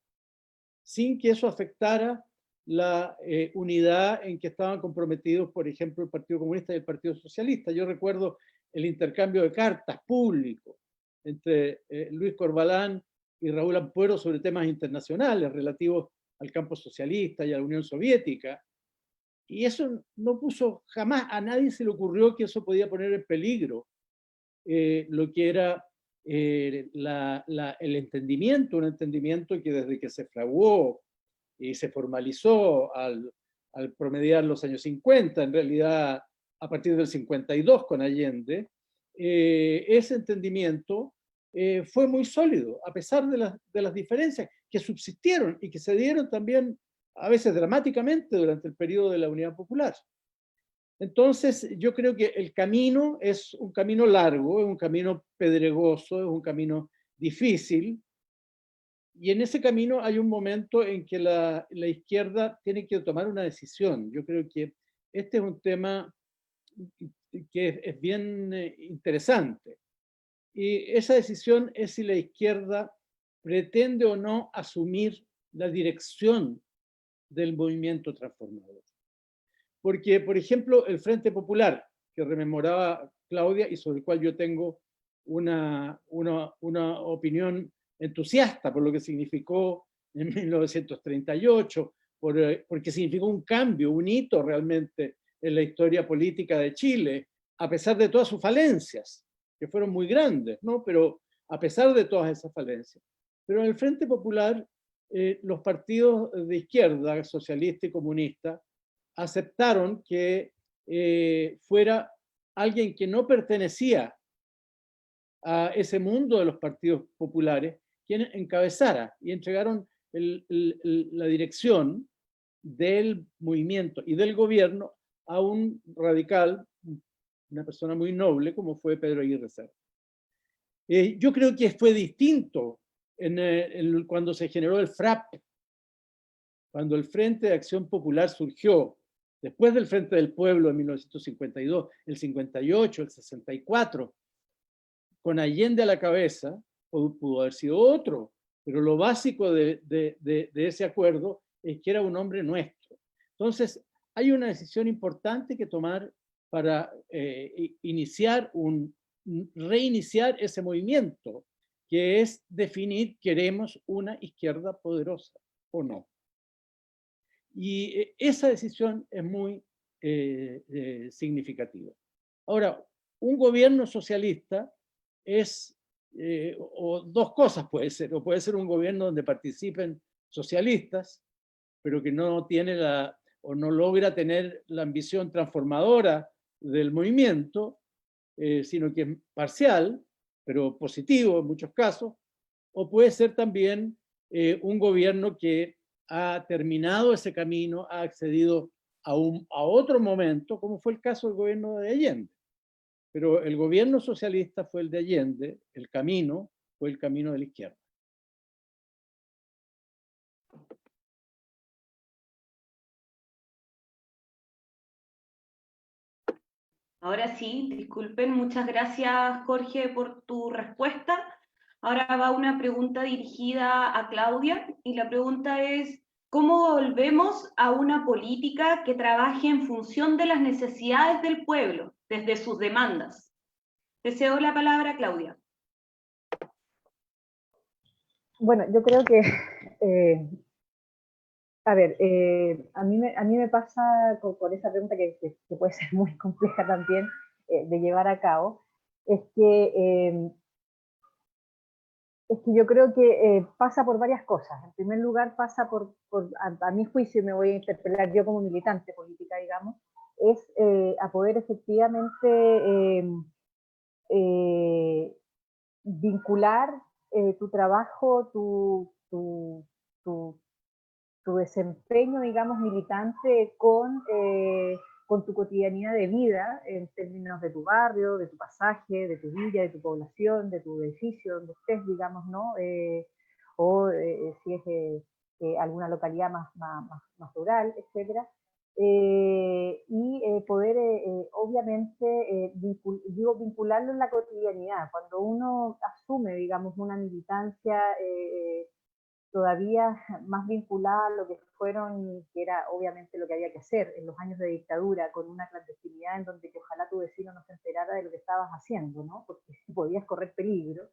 F: sin que eso afectara la unidad en que estaban comprometidos, por ejemplo, el Partido Comunista y el Partido Socialista. Yo recuerdo el intercambio de cartas público entre Luis Corbalán y Raúl Ampuero sobre temas internacionales relativos al campo socialista y a la Unión Soviética. Y eso no puso jamás, a nadie se le ocurrió que eso podía poner en peligro lo que era el entendimiento, un entendimiento que desde que se fraguó y se formalizó al promediar los años 50, en realidad a partir del 52 con Allende, ese entendimiento fue muy sólido, a pesar de las diferencias que subsistieron y que se dieron también a veces dramáticamente durante el periodo de la Unidad Popular. Entonces, yo creo que el camino es un camino largo, es un camino pedregoso, es un camino difícil, y en ese camino hay un momento en que la izquierda tiene que tomar una decisión. Yo creo que este es un tema que es bien interesante. Y esa decisión es si la izquierda pretende o no asumir la dirección del movimiento transformador. Porque, por ejemplo, el Frente Popular, que rememoraba Claudia y sobre el cual yo tengo una opinión entusiasta por lo que significó en 1938, porque significó un cambio, un hito realmente en la historia política de Chile, a pesar de todas sus falencias, que fueron muy grandes, ¿no? Pero a pesar de todas esas falencias. Pero en el Frente Popular, los partidos de izquierda, socialista y comunista, aceptaron que fuera alguien que no pertenecía a ese mundo de los partidos populares quien encabezara, y entregaron la dirección del movimiento y del gobierno a un radical, una persona muy noble como fue Pedro Aguirre Cerda. Yo creo que fue distinto cuando se generó el FRAP, cuando el Frente de Acción Popular surgió, después del Frente del Pueblo en 1952, el 58, el 64, con Allende a la cabeza, pudo haber sido otro, pero lo básico de ese acuerdo es que era un hombre nuestro. Entonces, hay una decisión importante que tomar para reiniciar ese movimiento, que es definir, ¿queremos una izquierda poderosa o no? Y esa decisión es muy significativa. Ahora, un gobierno socialista es, o dos cosas puede ser, o puede ser un gobierno donde participen socialistas, pero que no tiene o no logra tener la ambición transformadora del movimiento, sino que es parcial, pero positivo en muchos casos, o puede ser también un gobierno que ha terminado ese camino, ha accedido a otro momento, como fue el caso del gobierno de Allende. Pero el gobierno socialista fue el de Allende, el camino fue el camino de la izquierda.
E: Ahora sí, disculpen, muchas gracias Jorge por tu respuesta. Ahora va una pregunta dirigida a Claudia y la pregunta es, ¿cómo volvemos a una política que trabaje en función de las necesidades del pueblo, desde sus demandas? Te cedo la palabra, Claudia.
G: Bueno, yo creo que, a ver, a mí me pasa con esa pregunta que puede ser muy compleja también de llevar a cabo, es que yo creo que pasa por varias cosas. En primer lugar, pasa a mi juicio, y me voy a interpelar yo como militante política, digamos, es a poder efectivamente eh, vincular tu trabajo, tu, tu desempeño, digamos, militante con tu cotidianidad de vida, en términos de tu barrio, de tu pasaje, de tu villa, de tu población, de tu edificio, donde estés, digamos, ¿no? O si es alguna localidad más rural, etcétera. Y poder, obviamente, vincularlo en la cotidianidad. Cuando uno asume, digamos, una militancia todavía más vinculada a lo que fueron, que era obviamente lo que había que hacer en los años de dictadura, con una clandestinidad en donde que ojalá tu vecino no se enterara de lo que estabas haciendo, ¿no? Porque podías correr peligro,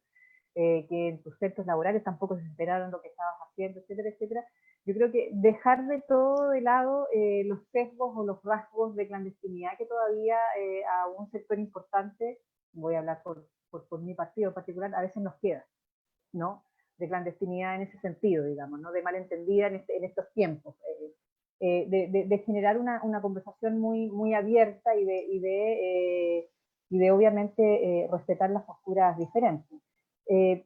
G: que en tus centros laborales tampoco se enteraron lo que estabas haciendo, etcétera, etcétera. Yo creo que dejar de todo de lado los sesgos o los rasgos de clandestinidad que todavía a un sector importante, voy a hablar por mi partido en particular, a veces nos queda, ¿no? De clandestinidad en ese sentido, digamos, ¿no? De malentendida en estos tiempos. De generar una conversación muy abierta y de obviamente respetar las posturas diferentes.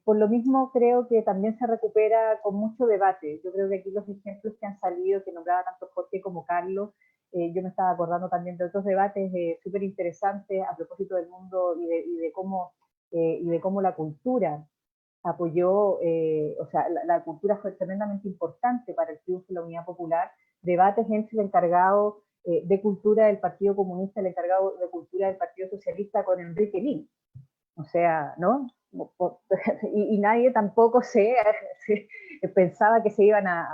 G: Por lo mismo creo que también se recupera con mucho debate. Yo creo que aquí los ejemplos que han salido, que nombraba tanto Jorge como Carlos, yo me estaba acordando también de otros debates súper interesantes a propósito del mundo y de cómo la cultura apoyó, o sea, la cultura fue tremendamente importante para el triunfo de la Unidad Popular, debates entre el encargado de cultura del Partido Comunista, el encargado de cultura del Partido Socialista con Enrique Lin. O sea, ¿no? Y nadie tampoco se pensaba que se iban a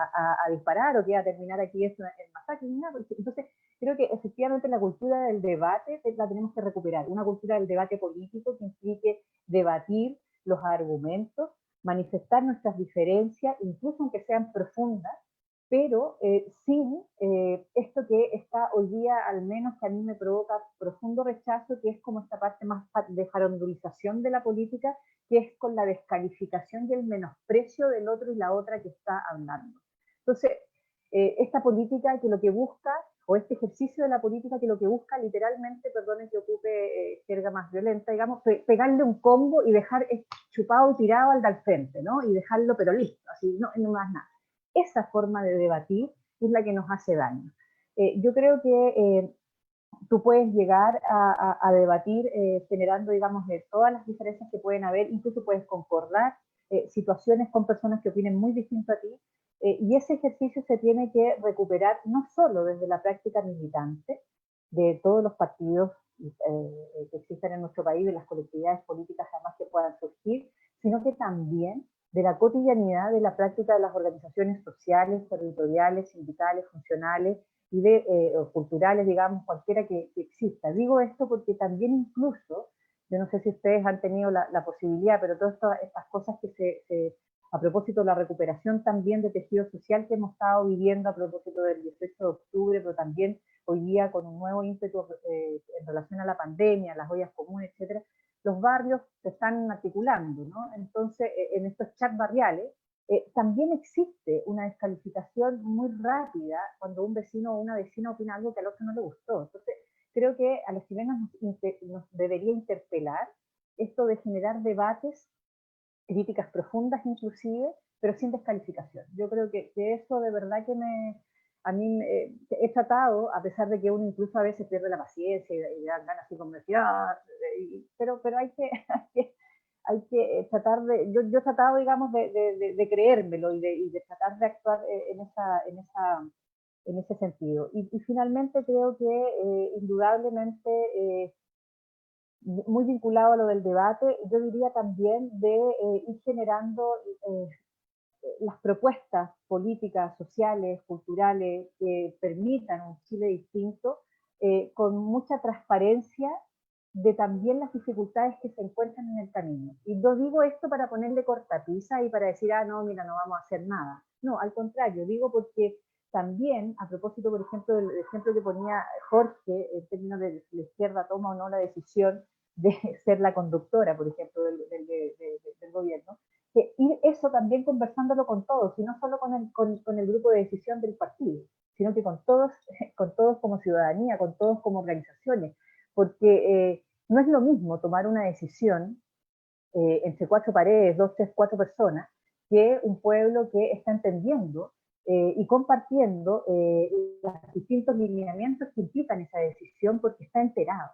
G: disparar o que iba a terminar aquí esto en masacre. Entonces, creo que efectivamente la cultura del debate la tenemos que recuperar, una cultura del debate político que implique debatir los argumentos, manifestar nuestras diferencias, incluso aunque sean profundas, pero sin esto que está hoy día, al menos que a mí me provoca profundo rechazo, que es como esta parte más de farandulización de la política, que es con la descalificación y el menosprecio del otro y la otra que está hablando. Entonces, esta política que lo que busca, o este ejercicio de la política que lo que busca literalmente, perdonen que ocupe jerga más violenta, digamos, pegarle un combo y dejar chupado y tirado al del frente, ¿no? Y dejarlo pero listo, así, no más nada. Esa forma de debatir es la que nos hace daño. Yo creo que tú puedes llegar a debatir generando, digamos, de todas las diferencias que pueden haber, incluso puedes concordar situaciones con personas que opinen muy distinto a ti, y ese ejercicio se tiene que recuperar no solo desde la práctica militante de todos los partidos que existen en nuestro país, de las colectividades políticas jamás que puedan surgir, sino que también de la cotidianidad de la práctica de las organizaciones sociales, territoriales, sindicales, funcionales y culturales, digamos, cualquiera que exista. Digo esto porque también incluso, yo no sé si ustedes han tenido la posibilidad, pero todas estas cosas que a propósito de la recuperación también de tejido social que hemos estado viviendo a propósito del 18 de octubre, pero también hoy día con un nuevo ímpetu en relación a la pandemia, las ollas comunes, etcétera, los barrios se están articulando, ¿no? Entonces, en estos chats barriales, también existe una descalificación muy rápida cuando un vecino o una vecina opina algo que al otro no le gustó. Entonces, creo que a los chilenos nos debería interpelar esto de generar debates, críticas profundas inclusive, pero sin descalificación. Yo creo que eso de verdad que a mí he tratado, a pesar de que uno incluso a veces pierde la paciencia y dan ganas así como decir, pero hay que tratar de, yo he tratado, digamos, de creérmelo y de tratar de actuar en ese sentido. Y finalmente creo que indudablemente muy vinculado a lo del debate, yo diría también de ir generando las propuestas políticas, sociales, culturales, que permitan un Chile distinto, con mucha transparencia de también las dificultades que se encuentran en el camino. Y no digo esto para ponerle cortapisa y para decir, ah, no, mira, no vamos a hacer nada. No, al contrario, digo porque también, a propósito, por ejemplo, del ejemplo que ponía Jorge, en términos de la izquierda toma o no la decisión de ser la conductora, por ejemplo, del gobierno, que ir eso también conversándolo con todos, y no solo con el grupo de decisión del partido, sino que con todos como ciudadanía, con todos como organizaciones, porque no es lo mismo tomar una decisión entre 4 paredes, 2, 3, 4 personas, que un pueblo que está entendiendo y compartiendo los distintos lineamientos que implican esa decisión porque está enterado.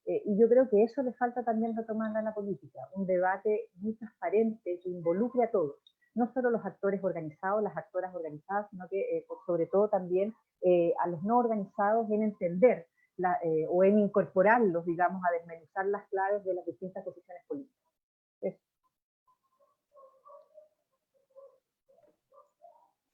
G: Y yo creo que eso le falta también retomarla en la política, un debate muy transparente que involucre a todos, no solo los actores organizados, las actoras organizadas, sino que sobre todo también a los no organizados en entender o en incorporarlos, digamos, a desmenuzar las claves de las distintas posiciones políticas. Eso.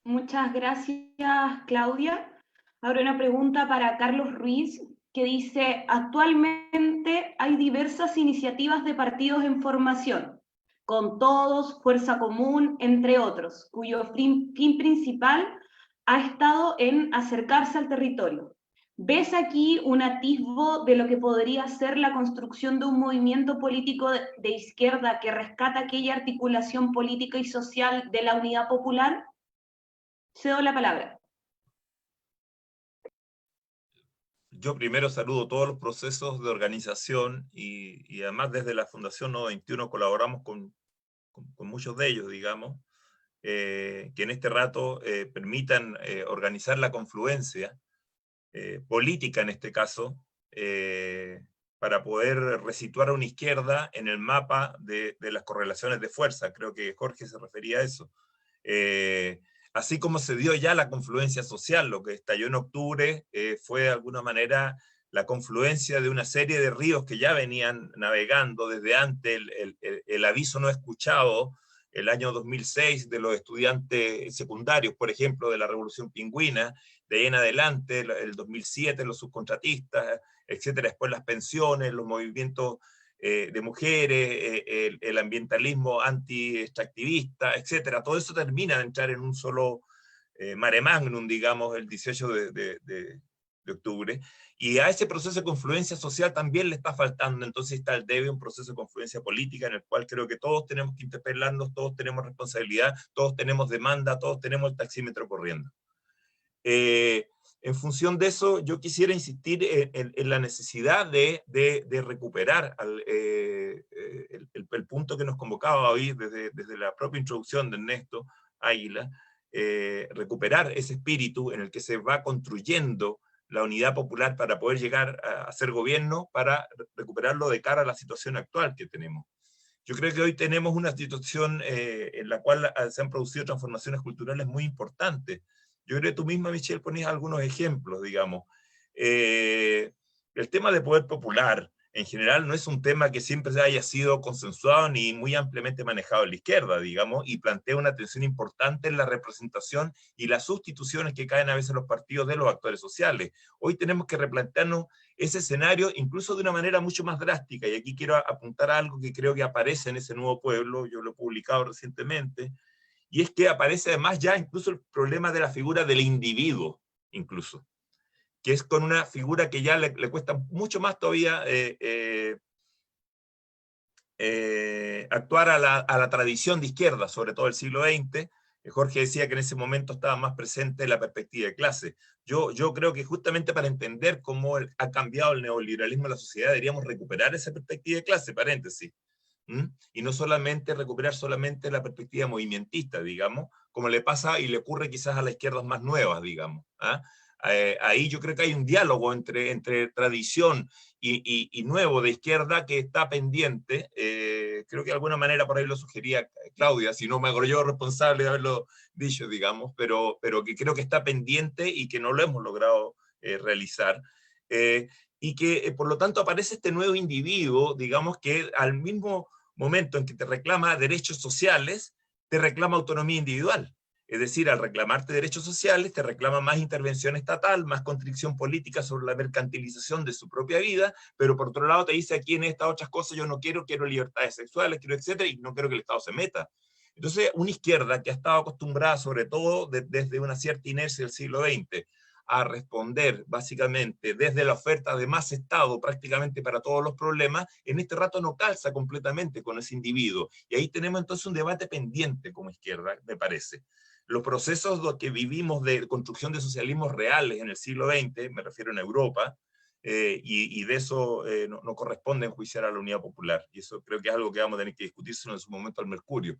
E: Muchas gracias, Claudia. Ahora una pregunta para Carlos Ruiz, que dice, actualmente hay diversas iniciativas de partidos en formación, con todos, Fuerza Común, entre otros, cuyo fin principal ha estado en acercarse al territorio. ¿Ves aquí un atisbo de lo que podría ser la construcción de un movimiento político de izquierda que rescata aquella articulación política y social de la Unidad Popular? Cedo la palabra.
H: Yo primero saludo todos los procesos de organización y además desde la Fundación Nodo 21 colaboramos con muchos de ellos, digamos, que en este rato permitan organizar la confluencia política, en este caso, para poder resituar a una izquierda en el mapa de las correlaciones de fuerza. Creo que Jorge se refería a eso. Así como se dio ya la confluencia social, lo que estalló en octubre fue de alguna manera la confluencia de una serie de ríos que ya venían navegando desde antes, el aviso no escuchado, el año 2006 de los estudiantes secundarios, por ejemplo, de la Revolución Pingüina, de ahí en adelante, el 2007, los subcontratistas, etcétera, después las pensiones, los movimientos de mujeres, el ambientalismo anti-extractivista, etcétera. Todo eso termina de entrar en un solo mare magnum, digamos, el 18 de octubre, y a ese proceso de confluencia social también le está faltando, entonces está al debe un proceso de confluencia política en el cual creo que todos tenemos que interpelarnos, todos tenemos responsabilidad, todos tenemos demanda, todos tenemos el taxímetro corriendo. En función de eso, yo quisiera insistir en la necesidad de recuperar el punto que nos convocaba hoy desde la propia introducción de Ernesto Águila, recuperar ese espíritu en el que se va construyendo la unidad popular para poder llegar a hacer gobierno, para recuperarlo de cara a la situación actual que tenemos. Yo creo que hoy tenemos una situación en la cual se han producido transformaciones culturales muy importantes. Yo creo que tú misma, Michelle, ponías algunos ejemplos, digamos. El tema de poder popular, en general, no es un tema que siempre haya sido consensuado ni muy ampliamente manejado en la izquierda, digamos, y plantea una tensión importante en la representación y las sustituciones que caen a veces en los partidos de los actores sociales. Hoy tenemos que replantearnos ese escenario incluso de una manera mucho más drástica, y aquí quiero apuntar algo que creo que aparece en ese nuevo pueblo, yo lo he publicado recientemente, y es que aparece además ya incluso el problema de la figura del individuo, incluso, que es con una figura que ya le cuesta mucho más todavía actuar a la tradición de izquierda, sobre todo el siglo XX. Jorge decía que en ese momento estaba más presente la perspectiva de clase. Yo creo que justamente para entender cómo ha cambiado el neoliberalismo en la sociedad, deberíamos recuperar esa perspectiva de clase, paréntesis. Y no solamente recuperar solamente la perspectiva movimentista, digamos, como le pasa y le ocurre quizás a las izquierdas más nuevas, digamos. Ahí yo creo que hay un diálogo entre tradición y nuevo de izquierda que está pendiente. Creo que de alguna manera por ahí lo sugería Claudia, si no me hago yo responsable de haberlo dicho, digamos, pero que creo que está pendiente y que no lo hemos logrado realizar. y que por lo tanto aparece este nuevo individuo, digamos que al mismo momento en que te reclama derechos sociales, te reclama autonomía individual. Es decir, al reclamarte derechos sociales, te reclama más intervención estatal, más constricción política sobre la mercantilización de su propia vida, pero por otro lado te dice aquí en estas otras cosas yo no quiero libertades sexuales, quiero etcétera, y no quiero que el Estado se meta. Entonces, una izquierda que ha estado acostumbrada, sobre todo desde una cierta inercia del siglo XX, a responder básicamente desde la oferta de más Estado prácticamente para todos los problemas, en este rato no calza completamente con ese individuo. Y ahí tenemos entonces un debate pendiente como izquierda, me parece. Los procesos que vivimos de construcción de socialismos reales en el siglo XX, me refiero en Europa, y de eso no corresponde enjuiciar a la Unidad Popular. Y eso creo que es algo que vamos a tener que discutirse en su momento al Mercurio.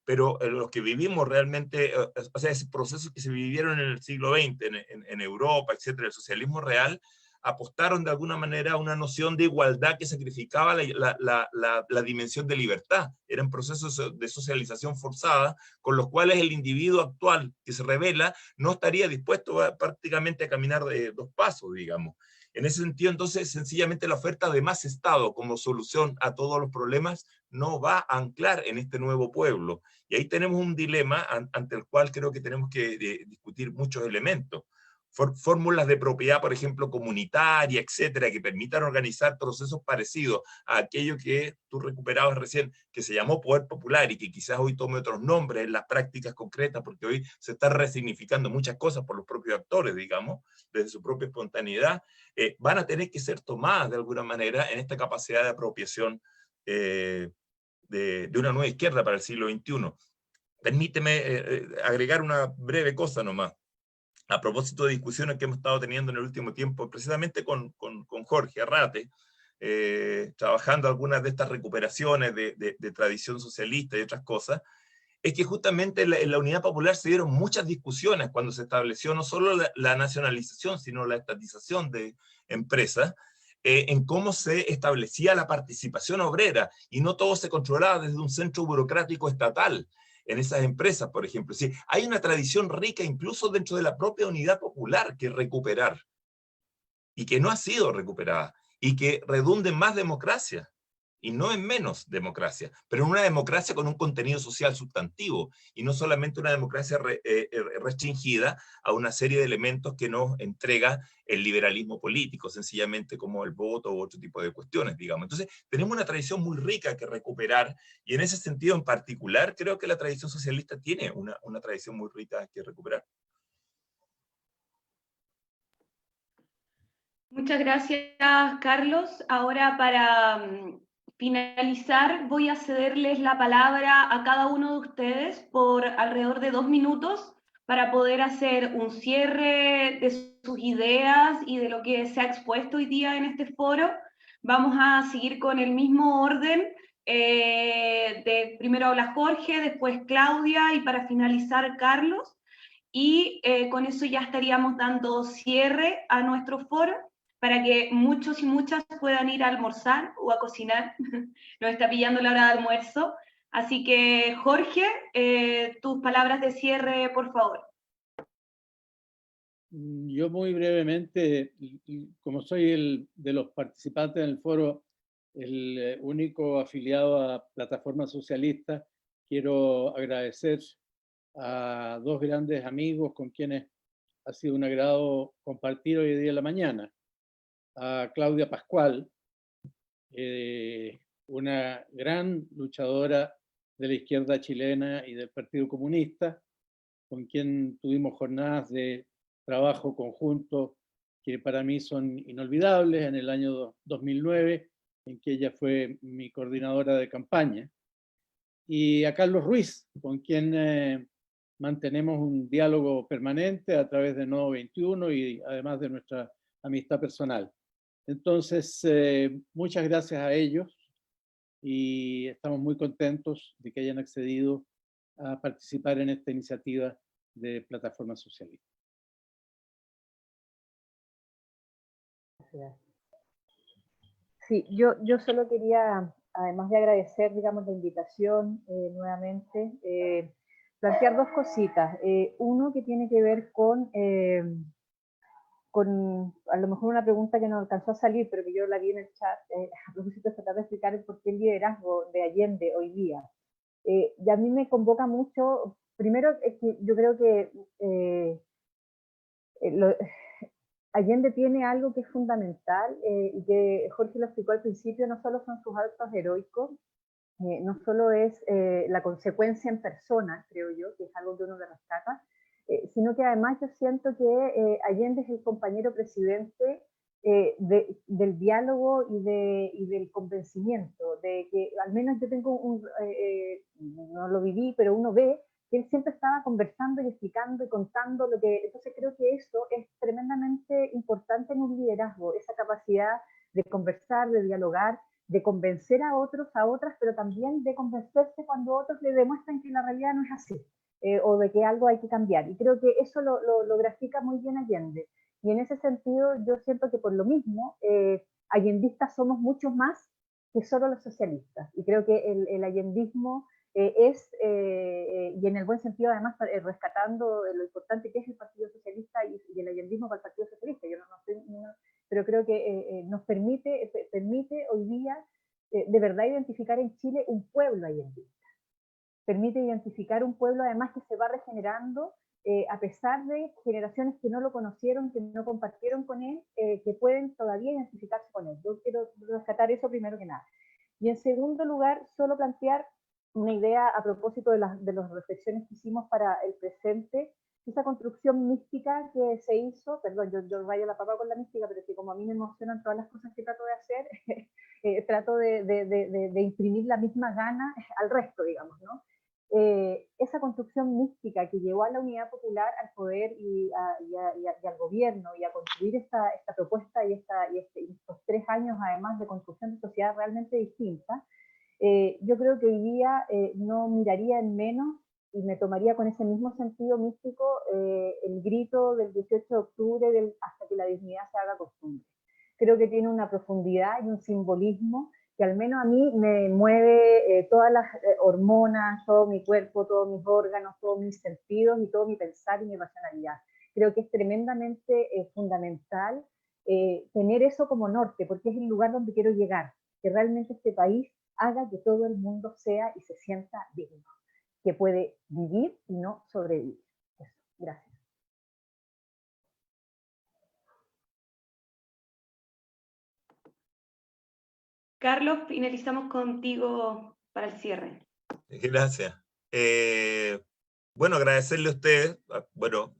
H: Pero los que vivimos realmente, o sea, esos procesos que se vivieron en el siglo XX, en Europa, etcétera, el socialismo real, apostaron de alguna manera a una noción de igualdad que sacrificaba la dimensión de libertad. Eran procesos de socialización forzada, con los cuales el individuo actual que se revela no estaría dispuesto prácticamente a caminar de dos pasos, digamos. En ese sentido, entonces, sencillamente la oferta de más Estado como solución a todos los problemas no va a anclar en este nuevo pueblo. Y ahí tenemos un dilema ante el cual creo que tenemos que discutir muchos elementos. Fórmulas de propiedad, por ejemplo, comunitaria, etcétera, que permitan organizar procesos parecidos a aquello que tú recuperabas recién, que se llamó poder popular y que quizás hoy tome otros nombres en las prácticas concretas, porque hoy se están resignificando muchas cosas por los propios actores, digamos, desde su propia espontaneidad, van a tener que ser tomadas de alguna manera en esta capacidad de apropiación de una nueva izquierda para el siglo XXI. Permíteme agregar una breve cosa nomás. A propósito de discusiones que hemos estado teniendo en el último tiempo, precisamente con Jorge Arrate, trabajando algunas de estas recuperaciones de tradición socialista y otras cosas, es que justamente en la Unidad Popular se dieron muchas discusiones cuando se estableció no solo la nacionalización, sino la estatización de empresas, en cómo se establecía la participación obrera, y no todo se controlaba desde un centro burocrático estatal en esas empresas, por ejemplo. Sí, hay una tradición rica incluso dentro de la propia Unidad Popular que recuperar, y que no ha sido recuperada, y que redunde en más democracia, y no en menos democracia, pero en una democracia con un contenido social sustantivo, y no solamente una democracia restringida a una serie de elementos que nos entrega el liberalismo político, sencillamente como el voto u otro tipo de cuestiones, digamos. Entonces, tenemos una tradición muy rica que recuperar, y en ese sentido en particular, creo que la tradición socialista tiene una tradición muy rica que recuperar.
E: Muchas gracias, Carlos. Ahora, para finalizar, voy a cederles la palabra a cada uno de ustedes por alrededor de 2 minutos para poder hacer un cierre de sus ideas y de lo que se ha expuesto hoy día en este foro. Vamos a seguir con el mismo orden. Primero habla Jorge, después Claudia y para finalizar Carlos. Y con eso ya estaríamos dando cierre a nuestro foro, para que muchos y muchas puedan ir a almorzar o a cocinar. Nos está pillando la hora de almuerzo. Así que, Jorge, tus palabras de cierre, por favor.
F: Yo muy brevemente, como soy de los participantes en el foro, el único afiliado a Plataforma Socialista, quiero agradecer a dos grandes amigos con quienes ha sido un agrado compartir hoy día en la mañana. A Claudia Pascual, una gran luchadora de la izquierda chilena y del Partido Comunista, con quien tuvimos jornadas de trabajo conjunto que para mí son inolvidables, en el año 2009, en que ella fue mi coordinadora de campaña. Y a Carlos Ruiz, con quien mantenemos un diálogo permanente a través de Nodo 21 y además de nuestra amistad personal. Entonces, muchas gracias a ellos y estamos muy contentos de que hayan accedido a participar en esta iniciativa de Plataforma Socialista.
G: Sí, yo solo quería, además de agradecer, digamos, la invitación nuevamente, plantear dos cositas. Uno que tiene que ver con con a lo mejor una pregunta que no alcanzó a salir, pero que yo la vi en el chat, a propósito de tratar de explicar por qué el liderazgo de Allende hoy día. Y a mí me convoca mucho, primero es que yo creo que Allende tiene algo que es fundamental y que Jorge lo explicó al principio, no solo son sus actos heroicos, no solo es la consecuencia en persona, creo yo, que es algo que uno le rescata, sino que además yo siento que Allende es el compañero presidente del diálogo y del convencimiento, de que al menos yo tengo no lo viví, pero uno ve que él siempre estaba conversando y explicando y contando lo que... Entonces creo que eso es tremendamente importante en un liderazgo, esa capacidad de conversar, de dialogar, de convencer a otros, a otras, pero también de convencerse cuando otros le demuestran que la realidad no es así, o de que algo hay que cambiar. Y creo que eso lo grafica muy bien Allende. Y en ese sentido yo siento que por lo mismo, allendistas somos muchos más que solo los socialistas. Y creo que el allendismo y en el buen sentido además rescatando lo importante que es el Partido Socialista y el allendismo para el Partido Socialista. Yo pero creo que nos permite hoy día de verdad identificar en Chile un pueblo allendista. Permite identificar un pueblo además que se va regenerando a pesar de generaciones que no lo conocieron, que no compartieron con él, que pueden todavía identificarse con él. Yo quiero rescatar eso primero que nada. Y en segundo lugar, solo plantear una idea a propósito de las reflexiones que hicimos para el presente, esa construcción mística que se hizo, perdón, yo rayo la papa con la mística, pero que como a mí me emocionan todas las cosas que trato de hacer, trato de imprimir la misma gana al resto, digamos, ¿no? Esa construcción mística que llevó a la Unidad Popular al poder y al gobierno y a construir esta propuesta y estos 3 años además de construcción de sociedad realmente distinta, yo creo que hoy día no miraría en menos y me tomaría con ese mismo sentido místico el grito del 18 de octubre hasta que la dignidad se haga costumbre. Creo que tiene una profundidad y un simbolismo que al menos a mí me mueve todas las hormonas, todo mi cuerpo, todos mis órganos, todos mis sentidos y todo mi pensar y mi racionalidad. Creo que es tremendamente fundamental tener eso como norte, porque es el lugar donde quiero llegar, que realmente este país haga que todo el mundo sea y se sienta digno, que puede vivir y no sobrevivir. Eso. Gracias.
E: Carlos, finalizamos contigo para el cierre.
H: Gracias. Bueno, agradecerle a ustedes. Bueno,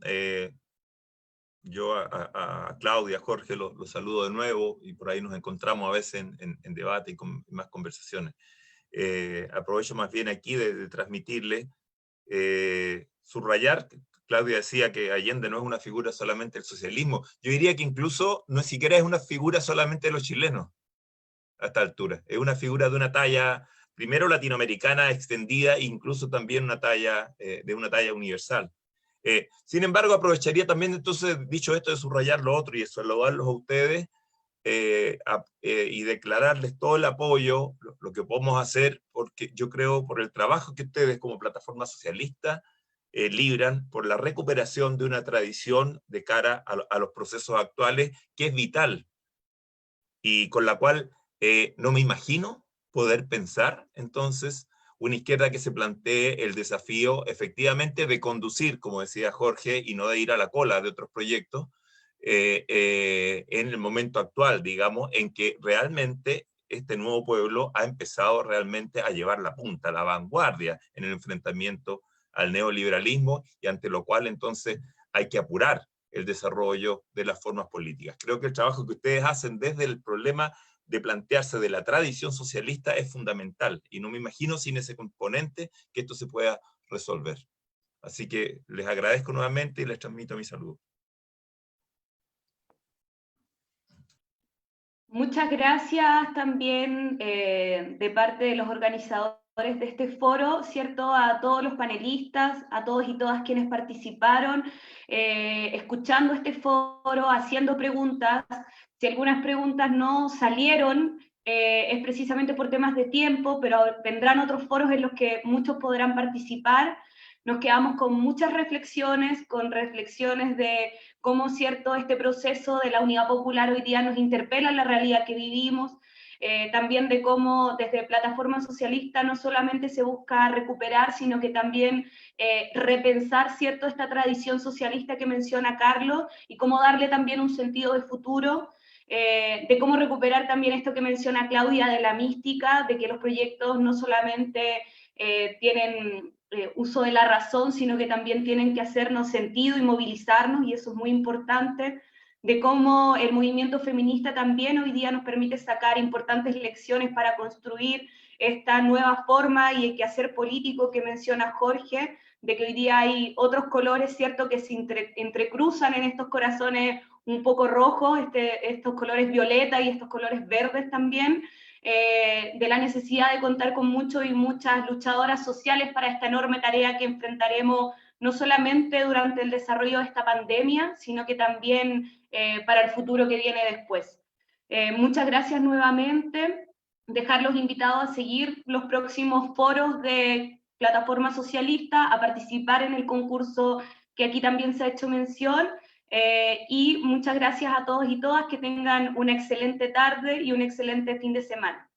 H: yo a Claudia, a Jorge, los saludo de nuevo y por ahí nos encontramos a veces en debate y con más conversaciones. Aprovecho más bien aquí de transmitirle, subrayar, Claudia decía que Allende no es una figura solamente del socialismo. Yo diría que incluso no siquiera es una figura solamente de los chilenos a esta altura. Es una figura de una talla, primero latinoamericana extendida, e incluso también de una talla universal. Sin embargo, aprovecharía también entonces, dicho esto, de subrayar lo otro y de saludarlos a ustedes y declararles todo el apoyo, lo que podemos hacer, porque yo creo por el trabajo que ustedes como plataforma socialista libran por la recuperación de una tradición de cara a los procesos actuales, que es vital y con la cual no me imagino poder pensar entonces una izquierda que se plantee el desafío efectivamente de conducir, como decía Jorge, y no de ir a la cola de otros proyectos, en el momento actual, digamos, en que realmente este nuevo pueblo ha empezado realmente a llevar la punta, la vanguardia en el enfrentamiento al neoliberalismo, y ante lo cual entonces hay que apurar el desarrollo de las formas políticas. Creo que el trabajo que ustedes hacen desde el problema de plantearse de la tradición socialista es fundamental, y no me imagino sin ese componente que esto se pueda resolver. Así que les agradezco nuevamente y les transmito mi saludo.
E: Muchas gracias también de parte de los organizadores de este foro, ¿cierto? A todos los panelistas, a todos y todas quienes participaron, escuchando este foro, haciendo preguntas. Si algunas preguntas no salieron, es precisamente por temas de tiempo, pero vendrán otros foros en los que muchos podrán participar. nos quedamos con muchas reflexiones, de cómo, cierto, este proceso de la Unidad Popular hoy día nos interpela en la realidad que vivimos, también de cómo desde Plataforma Socialista no solamente se busca recuperar, sino que también repensar, cierto, esta tradición socialista que menciona Carlos, y cómo darle también un sentido de futuro, de cómo recuperar también esto que menciona Claudia de la mística, de que los proyectos no solamente tienen uso de la razón, sino que también tienen que hacernos sentido y movilizarnos, y eso es muy importante, de cómo el movimiento feminista también hoy día nos permite sacar importantes lecciones para construir esta nueva forma y el quehacer político que menciona Jorge, de que hoy día hay otros colores, ¿cierto?, que se entrecruzan en estos corazones un poco rojos, estos colores violeta y estos colores verdes también, de la necesidad de contar con muchos y muchas luchadoras sociales para esta enorme tarea que enfrentaremos no solamente durante el desarrollo de esta pandemia, sino que también para el futuro que viene después. Muchas gracias nuevamente, dejarlos invitados a seguir los próximos foros de Plataforma Socialista, a participar en el concurso que aquí también se ha hecho mención, y muchas gracias a todos y todas, que tengan una excelente tarde y un excelente fin de semana.